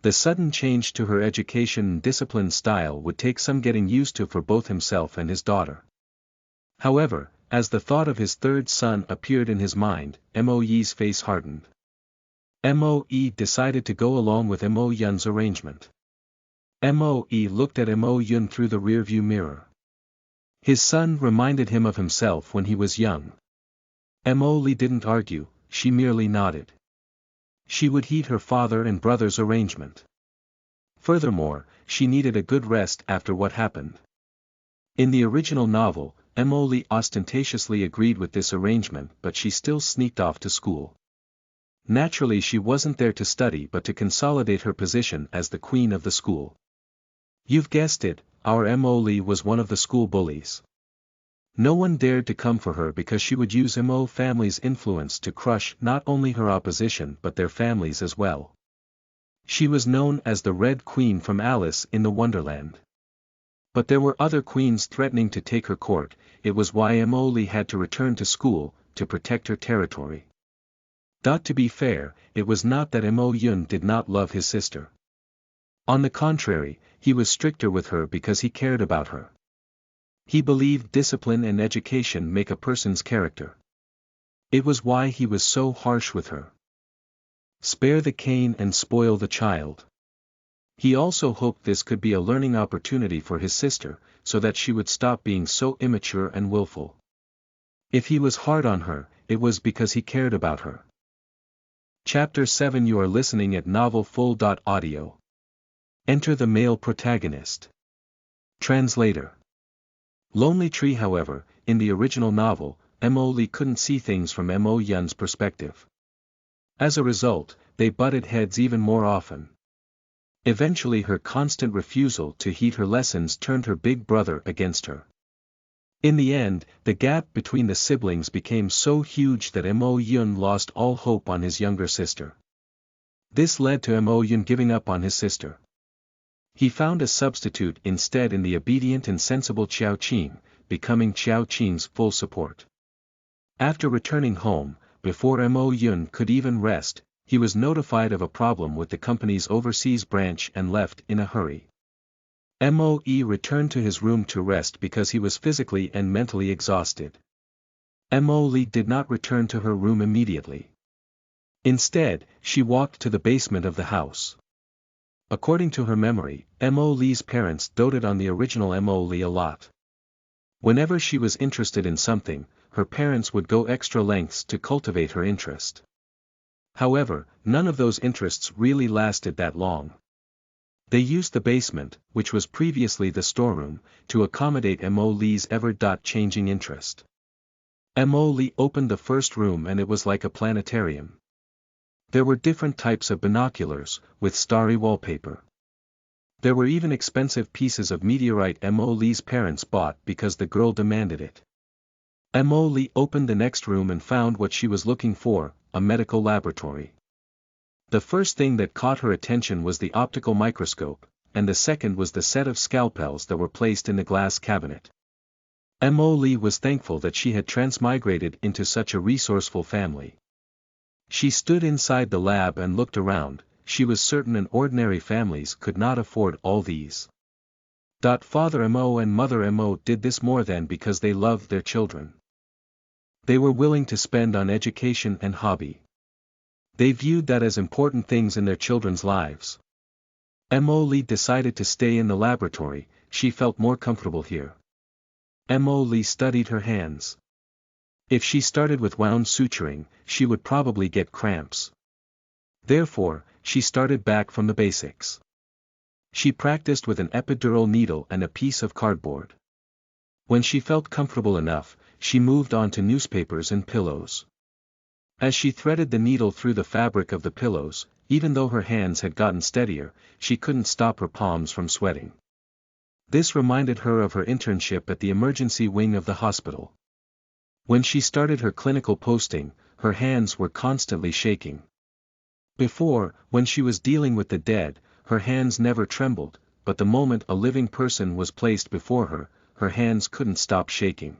The sudden change to her education and discipline style would take some getting used to for both himself and his daughter. However, as the thought of his third son appeared in his mind, Mo Yi's face hardened. Mo Yi decided to go along with Mo Yun's arrangement. Mo Yi looked at Mo Yun through the rearview mirror. His son reminded him of himself when he was young. Mo Lee didn't argue, she merely nodded. She would heed her father and brother's arrangement. Furthermore, she needed a good rest after what happened. In the original novel, Emily ostentatiously agreed with this arrangement, but she still sneaked off to school. Naturally, she wasn't there to study but to consolidate her position as the queen of the school. You've guessed it, our Emily was one of the school bullies. No one dared to come for her because she would use Mo family's influence to crush not only her opposition but their families as well. She was known as the Red Queen from Alice in the Wonderland. But there were other queens threatening to take her court. It was why Emily had to return to school, to protect her territory. To be fair, it was not that Mo Yun did not love his sister. On the contrary, he was stricter with her because he cared about her. He believed discipline and education make a person's character. It was why he was so harsh with her. Spare the cane and spoil the child. He also hoped this could be a learning opportunity for his sister, so that she would stop being so immature and willful. If he was hard on her, it was because he cared about her. Chapter 7. You are listening at NovelFull.audio. Enter the male protagonist. Translator. Lonely Tree. However, in the original novel, Emily couldn't see things from Mo Yun's perspective. As a result, they butted heads even more often. Eventually, her constant refusal to heed her lessons turned her big brother against her. In the end, the gap between the siblings became so huge that Mo Yun lost all hope on his younger sister. This led to Mo Yun giving up on his sister. He found a substitute instead in the obedient and sensible Qiao Qing, becoming Qiao Qing's full support. After returning home, before Mo Yun could even rest, he was notified of a problem with the company's overseas branch and left in a hurry. Moe returned to his room to rest because he was physically and mentally exhausted. Emily did not return to her room immediately. Instead, she walked to the basement of the house. According to her memory, Emily's parents doted on the original Emily a lot. Whenever she was interested in something, her parents would go extra lengths to cultivate her interest. However, none of those interests really lasted that long. They used the basement, which was previously the storeroom, to accommodate Emily's ever-changing interest. Emily opened the first room and it was like a planetarium. There were different types of binoculars, with starry wallpaper. There were even expensive pieces of meteorite Emily's parents bought because the girl demanded it. Emily opened the next room and found what she was looking for, a medical laboratory. The first thing that caught her attention was the optical microscope, and the second was the set of scalpels that were placed in the glass cabinet. Emily was thankful that she had transmigrated into such a resourceful family. She stood inside the lab and looked around. She was certain an ordinary families could not afford all these. Father Mo and Mother Mo did this more than because they loved their children. They were willing to spend on education and hobby. They viewed that as important things in their children's lives. Emily decided to stay in the laboratory. She felt more comfortable here. Emily studied her hands. If she started with wound suturing, she would probably get cramps. Therefore, she started back from the basics. She practiced with an epidural needle and a piece of cardboard. When she felt comfortable enough, she moved on to newspapers and pillows. As she threaded the needle through the fabric of the pillows, even though her hands had gotten steadier, she couldn't stop her palms from sweating. This reminded her of her internship at the emergency wing of the hospital. When she started her clinical posting, her hands were constantly shaking. Before, when she was dealing with the dead, her hands never trembled, but the moment a living person was placed before her, her hands couldn't stop shaking.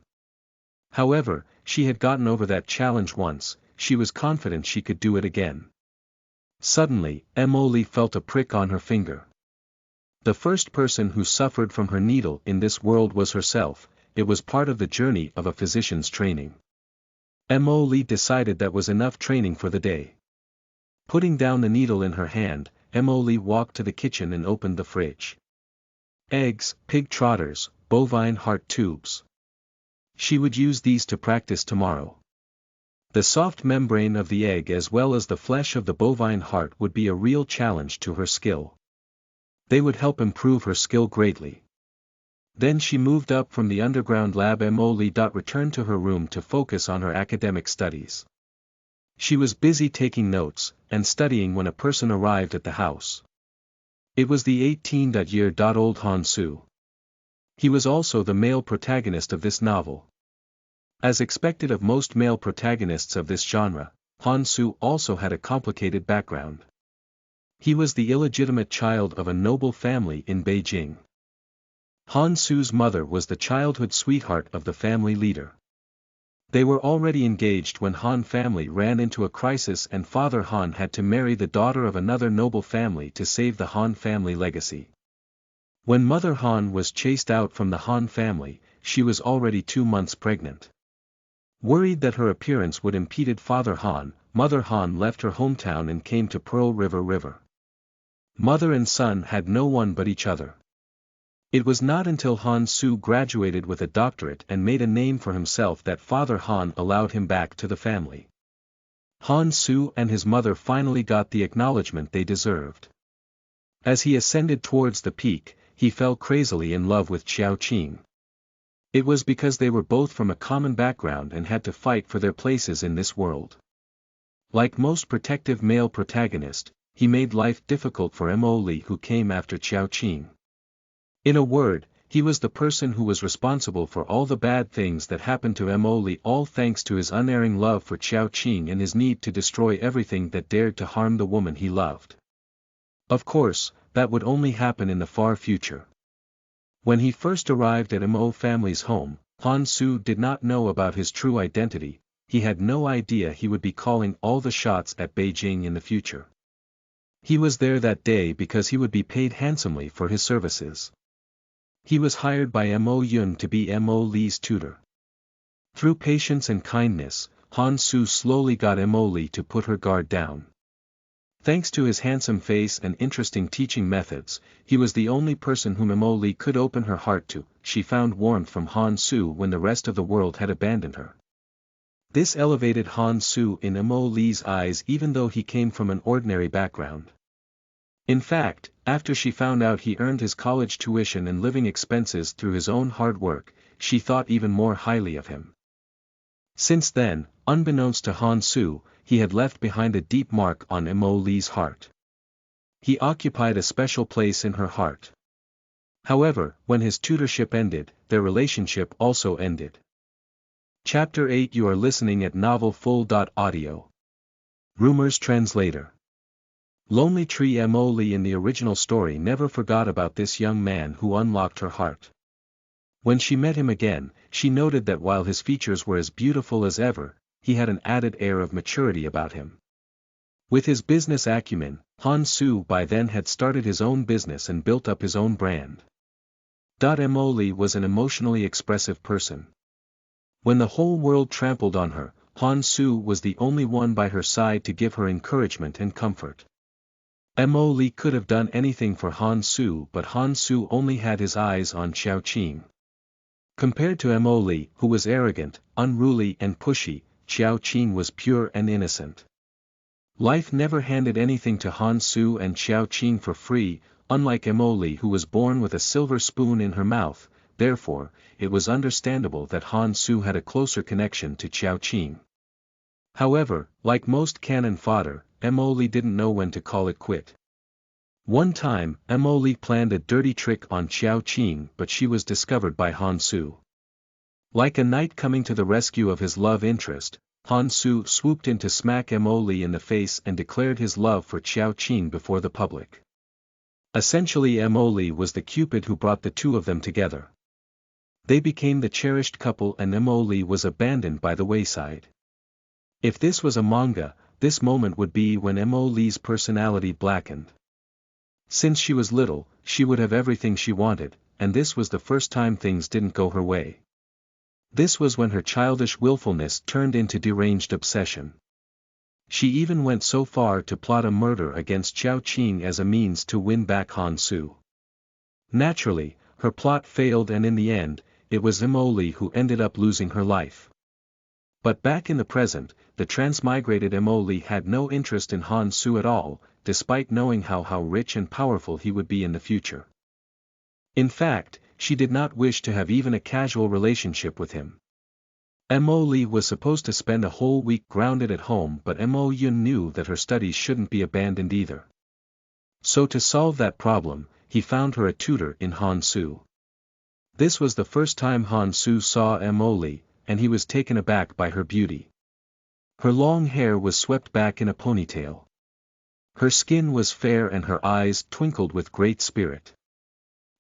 However, she had gotten over that challenge once. She was confident she could do it again. Suddenly, Emily felt a prick on her finger. The first person who suffered from her needle in this world was herself. It was part of the journey of a physician's training. Emily decided that was enough training for the day. Putting down the needle in her hand, Emily walked to the kitchen and opened the fridge. Eggs, pig trotters, bovine heart tubes. She would use these to practice tomorrow. The soft membrane of the egg as well as the flesh of the bovine heart would be a real challenge to her skill. They would help improve her skill greatly. Then she moved up from the underground lab. Emily returned to her room to focus on her academic studies. She was busy taking notes and studying when a person arrived at the house. It was the 18-year-old Han Su. He was also the male protagonist of this novel. As expected of most male protagonists of this genre, Han Su also had a complicated background. He was the illegitimate child of a noble family in Beijing. Han Su's mother was the childhood sweetheart of the family leader. They were already engaged when Han family ran into a crisis and Father Han had to marry the daughter of another noble family to save the Han family legacy. When Mother Han was chased out from the Han family, she was already 2 months pregnant. Worried that her appearance would impede Father Han, Mother Han left her hometown and came to Pearl River. Mother and son had no one but each other. It was not until Han Su graduated with a doctorate and made a name for himself that Father Han allowed him back to the family. Han Su and his mother finally got the acknowledgement they deserved. As he ascended towards the peak, he fell crazily in love with Xiao Qing. It was because they were both from a common background and had to fight for their places in this world. Like most protective male protagonists, he made life difficult for Mo Li who came after Xiao Qing. In a word, he was the person who was responsible for all the bad things that happened to Mo Li, all thanks to his unerring love for Xiao Qing and his need to destroy everything that dared to harm the woman he loved. Of course, that would only happen in the far future. When he first arrived at Mo family's home, Han Su did not know about his true identity. He had no idea he would be calling all the shots at Beijing in the future. He was there that day because he would be paid handsomely for his services. He was hired by Mo Yun to be Mo Li's tutor. Through patience and kindness, Han Su slowly got Mo Li to put her guard down. Thanks to his handsome face and interesting teaching methods, he was the only person whom Mo Li could open her heart to. She found warmth from Han Su when the rest of the world had abandoned her. This elevated Han Su in Mo Li's eyes even though he came from an ordinary background. In fact, after she found out he earned his college tuition and living expenses through his own hard work, she thought even more highly of him. Since then, unbeknownst to Han Su, he had left behind a deep mark on Mo Li's heart. He occupied a special place in her heart. However, when his tutorship ended, their relationship also ended. Chapter 8. You are listening at NovelFull.audio. Rumors Translator. Lonely Tree. Mo Li in the original story never forgot about this young man who unlocked her heart. When she met him again, she noted that while his features were as beautiful as ever, he had an added air of maturity about him. With his business acumen, Han Su by then had started his own business and built up his own brand. Mo Li was an emotionally expressive person. When the whole world trampled on her, Han Su was the only one by her side to give her encouragement and comfort. Mo Li could have done anything for Han Su, but Han Su only had his eyes on Xiao Qing. Compared to Mo Li, who was arrogant, unruly and pushy, Xiao Qing was pure and innocent. Life never handed anything to Han Su and Xiao Qing for free, unlike Mo Li who was born with a silver spoon in her mouth. Therefore, it was understandable that Han Su had a closer connection to Xiao Qing. However, like most cannon fodder, Mo Li didn't know when to call it quit. One time, Mo Li planned a dirty trick on Xiao Qing, but she was discovered by Han Su. Like a knight coming to the rescue of his love interest, Han Su swooped in to smack Mo Li in the face and declared his love for Xiao Qing before the public. Essentially, Mo Li was the Cupid who brought the two of them together. They became the cherished couple and Mo Li was abandoned by the wayside. If this was a manga, this moment would be when Mo Li's personality blackened. Since she was little, she would have everything she wanted, and this was the first time things didn't go her way. This was when her childish willfulness turned into deranged obsession. She even went so far to plot a murder against Xiao Qing as a means to win back Han Su. Naturally, her plot failed and in the end, it was Mo Li who ended up losing her life. But back in the present, the transmigrated Mo Lee had no interest in Han Su at all, despite knowing how rich and powerful he would be in the future. In fact, she did not wish to have even a casual relationship with him. Mo Lee was supposed to spend a whole week grounded at home, but Mo Yun knew that her studies shouldn't be abandoned either. So to solve that problem, he found her a tutor in Han Su. This was the first time Han Su saw Mo Lee, and he was taken aback by her beauty. Her long hair was swept back in a ponytail. Her skin was fair and her eyes twinkled with great spirit.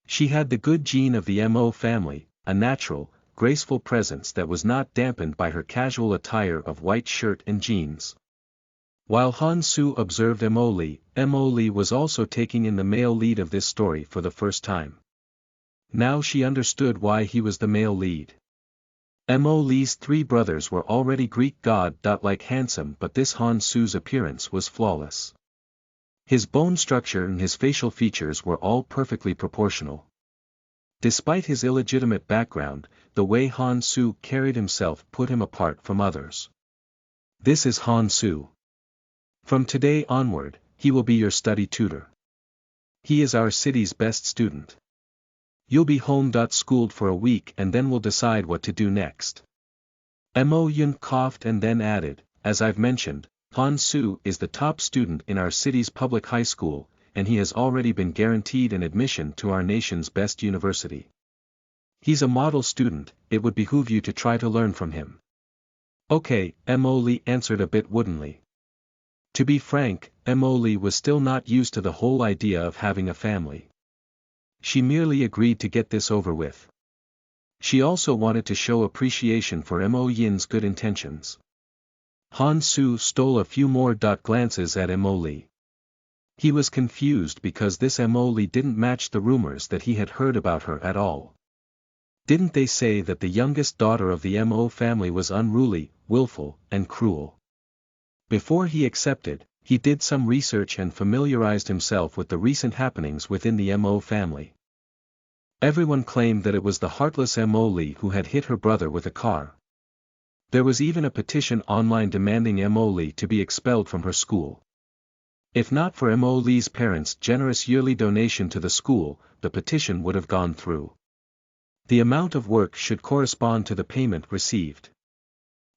She had the good gene of the Mo family, a natural, graceful presence that was not dampened by her casual attire of white shirt and jeans. While Han Su observed Mo Lee was also taking in the male lead of this story for the first time. Now she understood why he was the male lead. Mo Lee's three brothers were already Greek god-like handsome, but this Han Su's appearance was flawless. His bone structure and his facial features were all perfectly proportional. Despite his illegitimate background, the way Han Su carried himself put him apart from others. This is Han Su. From today onward, he will be your study tutor. He is our city's best student. You'll be home-schooled for a week and then we'll decide what to do next. Mo Yun coughed and then added, as I've mentioned, Han Su is the top student in our city's public high school, and he has already been guaranteed an admission to our nation's best university. He's a model student, it would behoove you to try to learn from him. Okay, Mo Lee answered a bit woodenly. To be frank, Mo Lee was still not used to the whole idea of having a family. She merely agreed to get this over with. She also wanted to show appreciation for Mo Yin's good intentions. Han Su stole a few more glances at Mo Lee. He was confused because this Mo Lee didn't match the rumors that he had heard about her at all. Didn't they say that the youngest daughter of the Mo family was unruly, willful, and cruel? Before he accepted, he did some research and familiarized himself with the recent happenings within the Mo family. Everyone claimed that it was the heartless Mo Lee who had hit her brother with a car. There was even a petition online demanding Mo Lee to be expelled from her school. If not for Mo Lee's parents' generous yearly donation to the school, the petition would have gone through. The amount of work should correspond to the payment received.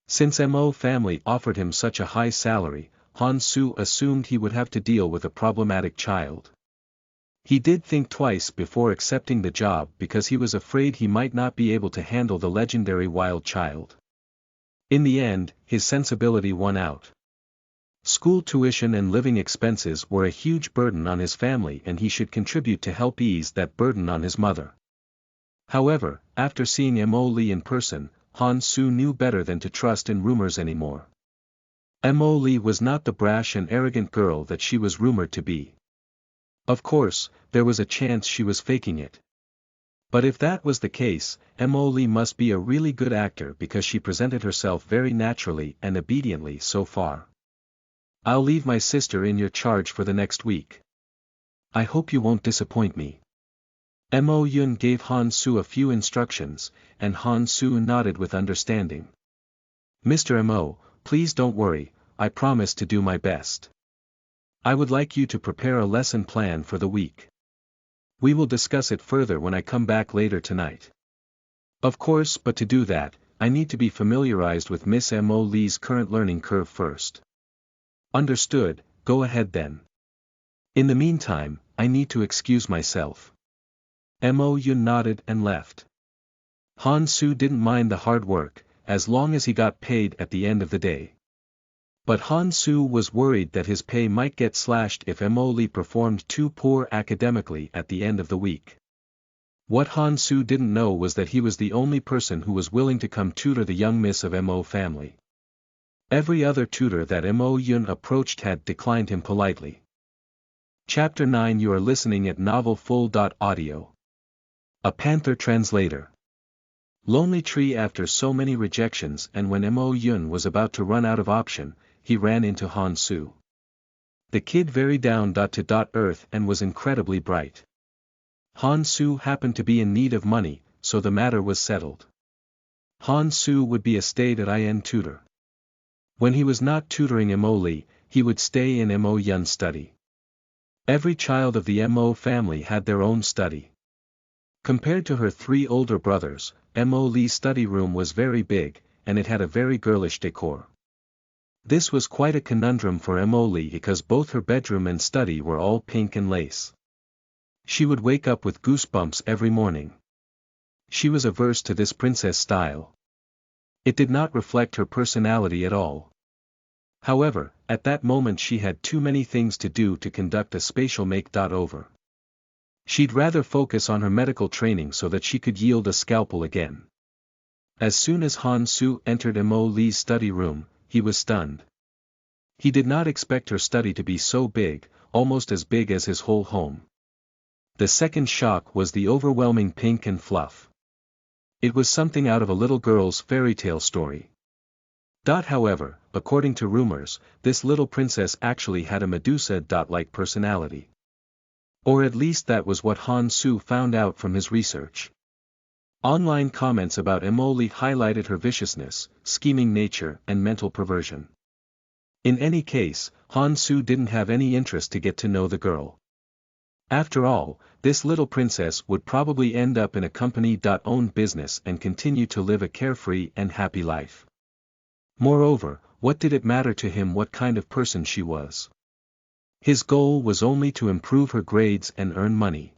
Since Mo family offered him such a high salary, Han Su assumed he would have to deal with a problematic child. He did think twice before accepting the job because he was afraid he might not be able to handle the legendary wild child. In the end, his sensibility won out. School tuition and living expenses were a huge burden on his family and he should contribute to help ease that burden on his mother. However, after seeing Mo Lee in person, Han Su knew better than to trust in rumors anymore. Mo Lee was not the brash and arrogant girl that she was rumored to be. Of course, there was a chance she was faking it. But if that was the case, Mo Lee must be a really good actor because she presented herself very naturally and obediently so far. I'll leave my sister in your charge for the next week. I hope you won't disappoint me. Mo Yun gave Han Su a few instructions, and Han Su nodded with understanding. Mr. Mo, please don't worry, I promise to do my best. I would like you to prepare a lesson plan for the week. We will discuss it further when I come back later tonight. Of course, but to do that, I need to be familiarized with Miss Mo Lee's current learning curve first. Understood, go ahead then. In the meantime, I need to excuse myself. Mo Yun nodded and left. Han Su didn't mind the hard work, as long as he got paid at the end of the day. But Han Su was worried that his pay might get slashed if Mo Lee performed too poor academically at the end of the week. What Han Su didn't know was that he was the only person who was willing to come tutor the young miss of Mo family. Every other tutor that Mo Yun approached had declined him politely. Chapter 9 You are listening at NovelFull.audio. A Panther Translator. Lonely Tree. After so many rejections and when Mo Yun was about to run out of option, he ran into Han Su. The kid very down to earth and was incredibly bright. Han Su happened to be in need of money, so the matter was settled. Han Su would be a stay-at-in tutor. When he was not tutoring Mo Li, he would stay in Mo Yun's study. Every child of the Mo family had their own study. Compared to her 3 older brothers, Mo Li's study room was very big, and it had a very girlish decor. This was quite a conundrum for Mo Li because both her bedroom and study were all pink and lace. She would wake up with goosebumps every morning. She was averse to this princess style. It did not reflect her personality at all. However, at that moment she had too many things to do to conduct a spatial makeover. She'd rather focus on her medical training so that she could yield a scalpel again. As soon as Han Su entered Mo Li's study room, he was stunned. He did not expect her study to be so big, almost as big as his whole home. The second shock was the overwhelming pink and fluff. It was something out of a little girl's fairy tale story. However, according to rumors, this little princess actually had a Medusa-like personality. Or at least that was what Han Su found out from his research. Online comments about Mo Li highlighted her viciousness, scheming nature, and mental perversion. In any case, Han Su didn't have any interest to get to know the girl. After all, this little princess would probably end up in a company-owned business and continue to live a carefree and happy life. Moreover, what did it matter to him what kind of person she was? His goal was only to improve her grades and earn money.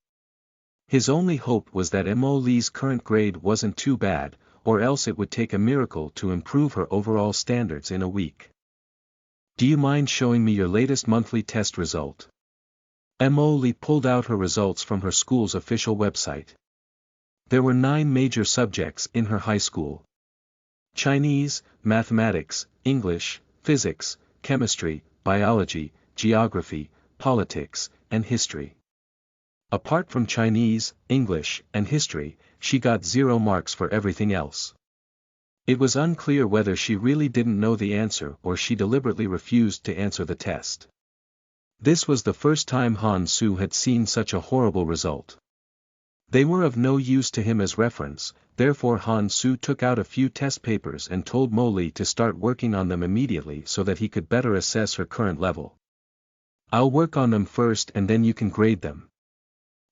His only hope was that Mo Li's current grade wasn't too bad, or else it would take a miracle to improve her overall standards in a week. Do you mind showing me your latest monthly test result? Mo Li pulled out her results from her school's official website. There were 9 major subjects in her high school: Chinese, mathematics, English, physics, chemistry, biology, geography, politics, and history. Apart from Chinese, English, and history, she got 0 marks for everything else. It was unclear whether she really didn't know the answer or she deliberately refused to answer the test. This was the first time Han Su had seen such a horrible result. They were of no use to him as reference, therefore Han Su took out a few test papers and told Mo Li to start working on them immediately so that he could better assess her current level. I'll work on them first and then you can grade them.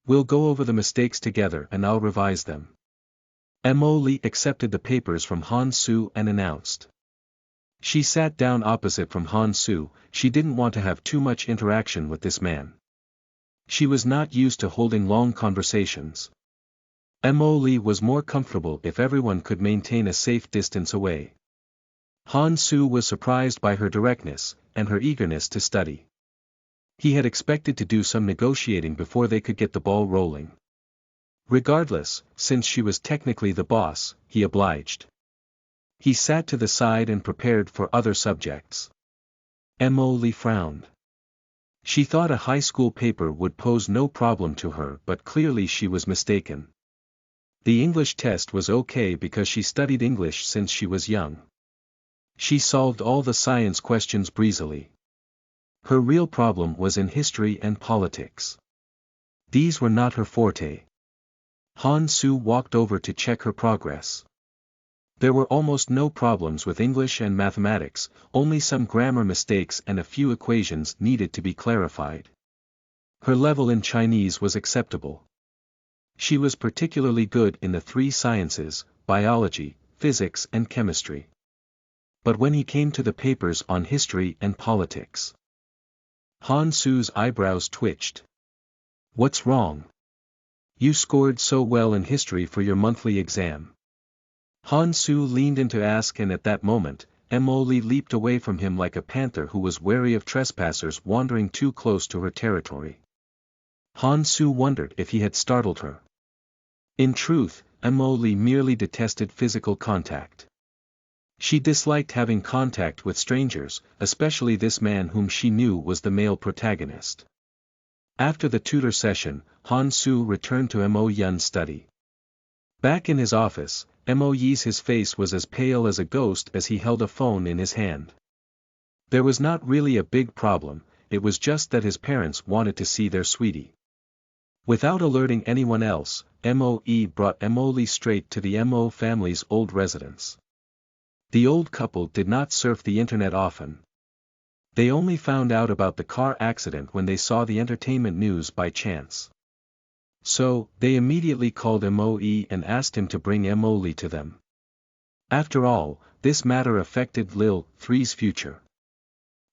We'll go over the mistakes together and I'll revise them. Mo Li accepted the papers from Han Su and announced. She sat down opposite from Han Su. She didn't want to have too much interaction with this man. She was not used to holding long conversations. Mo Li was more comfortable if everyone could maintain a safe distance away. Han Su was surprised by her directness, and her eagerness to study. He had expected to do some negotiating before they could get the ball rolling. Regardless, since she was technically the boss, he obliged. He sat to the side and prepared for other subjects. Mo Li frowned. She thought a high school paper would pose no problem to her, but clearly she was mistaken. The English test was okay because she studied English since she was young. She solved all the science questions breezily. Her real problem was in history and politics. These were not her forte. Han Su walked over to check her progress. There were almost no problems with English and mathematics, only some grammar mistakes and a few equations needed to be clarified. Her level in Chinese was acceptable. She was particularly good in the 3 sciences, biology, physics and chemistry. But when he came to the papers on history and politics, Han Su's eyebrows twitched. What's wrong? You scored so well in history for your monthly exam. Han Su leaned in to ask, and at that moment, Mo Li leaped away from him like a panther who was wary of trespassers wandering too close to her territory. Han Su wondered if he had startled her. In truth, Mo Li merely detested physical contact. She disliked having contact with strangers, especially this man whom she knew was the male protagonist. After the tutor session, Han Su returned to Mo Yun's study. Back in his office, Mo Yi's face was as pale as a ghost as he held a phone in his hand. There was not really a big problem, it was just that his parents wanted to see their sweetie. Without alerting anyone else, Moe brought Emily straight to the Mo family's old residence. The old couple did not surf the internet often. They only found out about the car accident when they saw the entertainment news by chance. So, they immediately called Moe and asked him to bring Emily to them. After all, this matter affected Lil 3's future.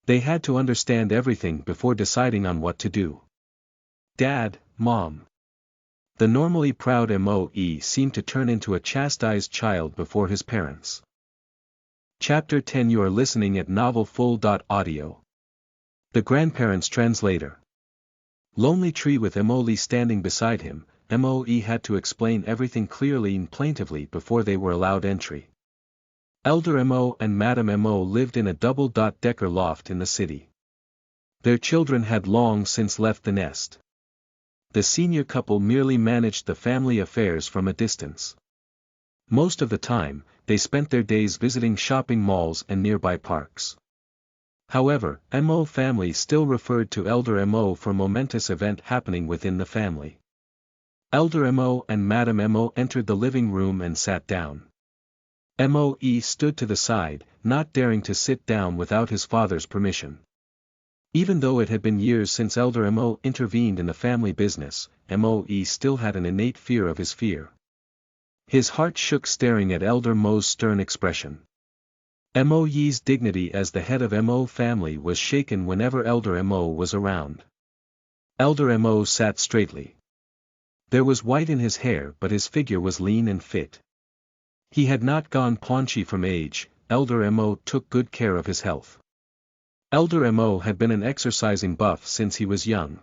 They had to understand everything before deciding on what to do. Dad, Mom. The normally proud Moe seemed to turn into a chastised child before his parents. Chapter 10. You are listening at NovelFull.audio. The Grandparents Translator. Lonely Tree. With Emily standing beside him, Moe had to explain everything clearly and plaintively before they were allowed entry. Elder Mo and Madame Mo lived in a double-decker loft in the city. Their children had long since left the nest. The senior couple merely managed the family affairs from a distance. Most of the time, they spent their days visiting shopping malls and nearby parks. However, Mo family still referred to Elder Mo for momentous event happening within the family. Elder Mo and Madame Mo entered the living room and sat down. Moe stood to the side, not daring to sit down without his father's permission. Even though it had been years since Elder Mo intervened in the family business, Moe still had an innate fear of his fear. His heart shook staring at Elder Mo's stern expression. Moe's dignity as the head of Mo family was shaken whenever Elder Mo was around. Elder Mo sat straightly. There was white in his hair, but his figure was lean and fit. He had not gone paunchy from age. Elder Mo took good care of his health. Elder Mo had been an exercising buff since he was young.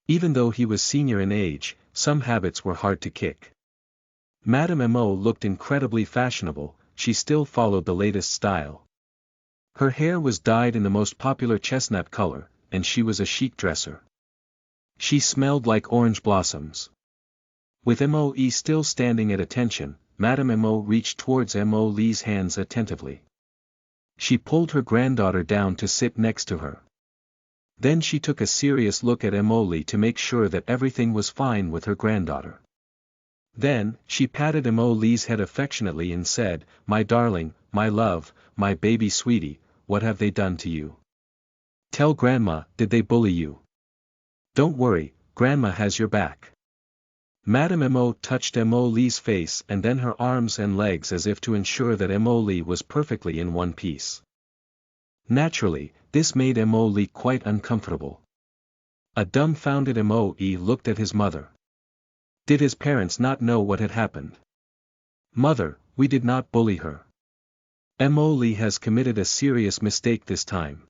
Even though he was senior in age, some habits were hard to kick. Madame Mo looked incredibly fashionable. She still followed the latest style. Her hair was dyed in the most popular chestnut color, and she was a chic dresser. She smelled like orange blossoms. With Mo still standing at attention, Madame Mo reached towards Emily's hands attentively. She pulled her granddaughter down to sit next to her. Then she took a serious look at Emily to make sure that everything was fine with her granddaughter. Then, she patted Emily's head affectionately and said, "My darling, my love, my baby sweetie, what have they done to you? Tell Grandma, did they bully you? Don't worry, Grandma has your back." Madame Mo touched Emily's face and then her arms and legs as if to ensure that Emily was perfectly in one piece. Naturally, this made Emily quite uncomfortable. A dumbfounded Emily looked at his mother. Did his parents not know what had happened? "Mother, we did not bully her. Emily has committed a serious mistake this time.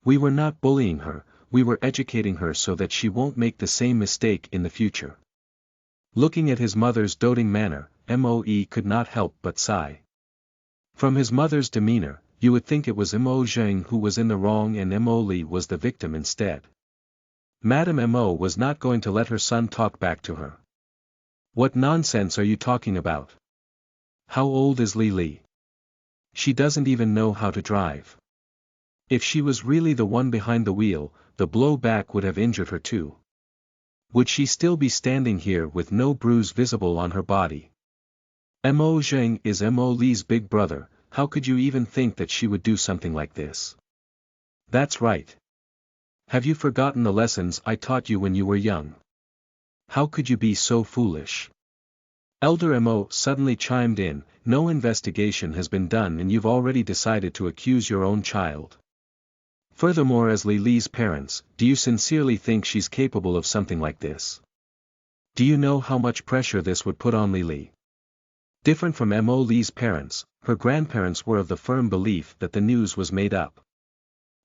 We were not bullying her, we were educating her so that she won't make the same mistake in the future." Looking at his mother's doting manner, Moe could not help but sigh. From his mother's demeanor, you would think it was Mo Zheng who was in the wrong and Emily was the victim instead. Madame Mo was not going to let her son talk back to her. "What nonsense are you talking about? How old is Lily? She doesn't even know how to drive. If she was really the one behind the wheel, the blow back would have injured her too. Would she still be standing here with no bruise visible on her body? Mo Zheng is Emily's big brother, how could you even think that she would do something like this? That's right. Have you forgotten the lessons I taught you when you were young? How could you be so foolish?" Elder Mo suddenly chimed in, "No investigation has been done and you've already decided to accuse your own child. Furthermore, as Lily's parents, do you sincerely think she's capable of something like this? Do you know how much pressure this would put on Lily?" Different from Emily's parents, her grandparents were of the firm belief that the news was made up.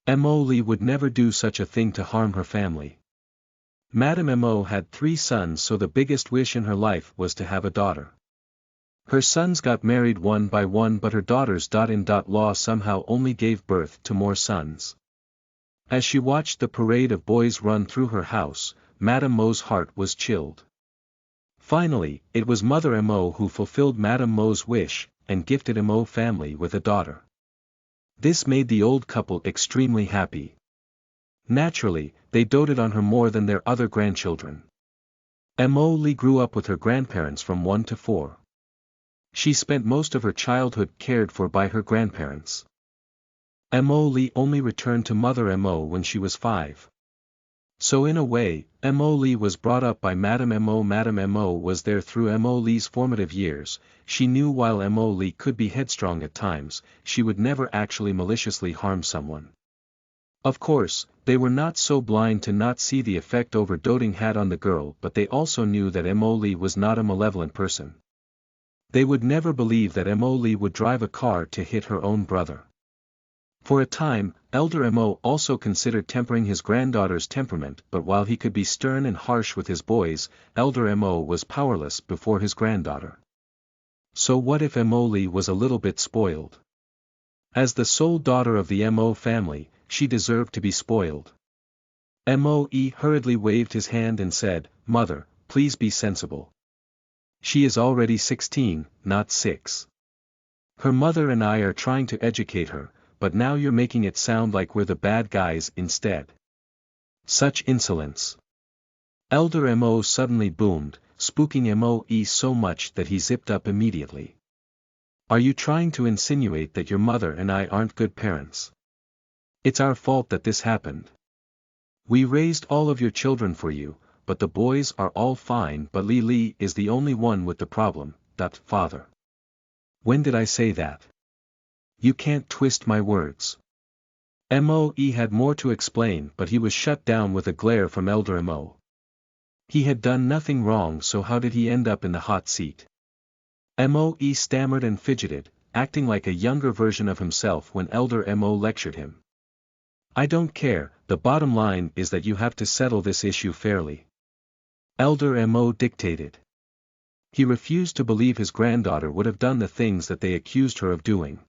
Emily would never do such a thing to harm her family. Madame Mo had 3 sons, so the biggest wish in her life was to have a daughter. Her sons got married one by one, but her daughters-in-law somehow only gave birth to more sons. As she watched the parade of boys run through her house, Madame Mo's heart was chilled. Finally, it was Mother Mo who fulfilled Madame Mo's wish, and gifted Mo family with a daughter. This made the old couple extremely happy. Naturally, they doted on her more than their other grandchildren. Mo Lee grew up with her grandparents from 1 to 4. She spent most of her childhood cared for by her grandparents. Mo Lee only returned to Mother Mo when she was 5. So in a way, Mo Lee was brought up by Madame Mo. Madame Mo was there through Mo Lee's formative years. She knew while Mo Lee could be headstrong at times, she would never actually maliciously harm someone. Of course, they were not so blind to not see the effect overdoting had on the girl, but they also knew that Mo Lee was not a malevolent person. They would never believe that Mo Lee would drive a car to hit her own brother. For a time, Elder Mo also considered tempering his granddaughter's temperament, but while he could be stern and harsh with his boys, Elder Mo was powerless before his granddaughter. So what if Mo Lee was a little bit spoiled? As the sole daughter of the Mo family, she deserved to be spoiled. Mo hurriedly waved his hand and said, "Mother, please be sensible. She is already 16, not 6. Her mother and I are trying to educate her, but now you're making it sound like we're the bad guys instead. Such insolence." Elder Mo suddenly boomed, spooking Mo so much that he zipped up immediately. "Are you trying to insinuate that your mother and I aren't good parents? It's our fault that this happened. We raised all of your children for you, but the boys are all fine, but Lee is the only one with the problem, father. When did I say that? You can't twist my words." Mo had more to explain, but he was shut down with a glare from Elder Mo. He had done nothing wrong, so how did he end up in the hot seat? Mo stammered and fidgeted, acting like a younger version of himself when Elder Mo lectured him. "I don't care, the bottom line is that you have to settle this issue fairly." Elder Mo dictated. He refused to believe his granddaughter would have done the things that they accused her of doing.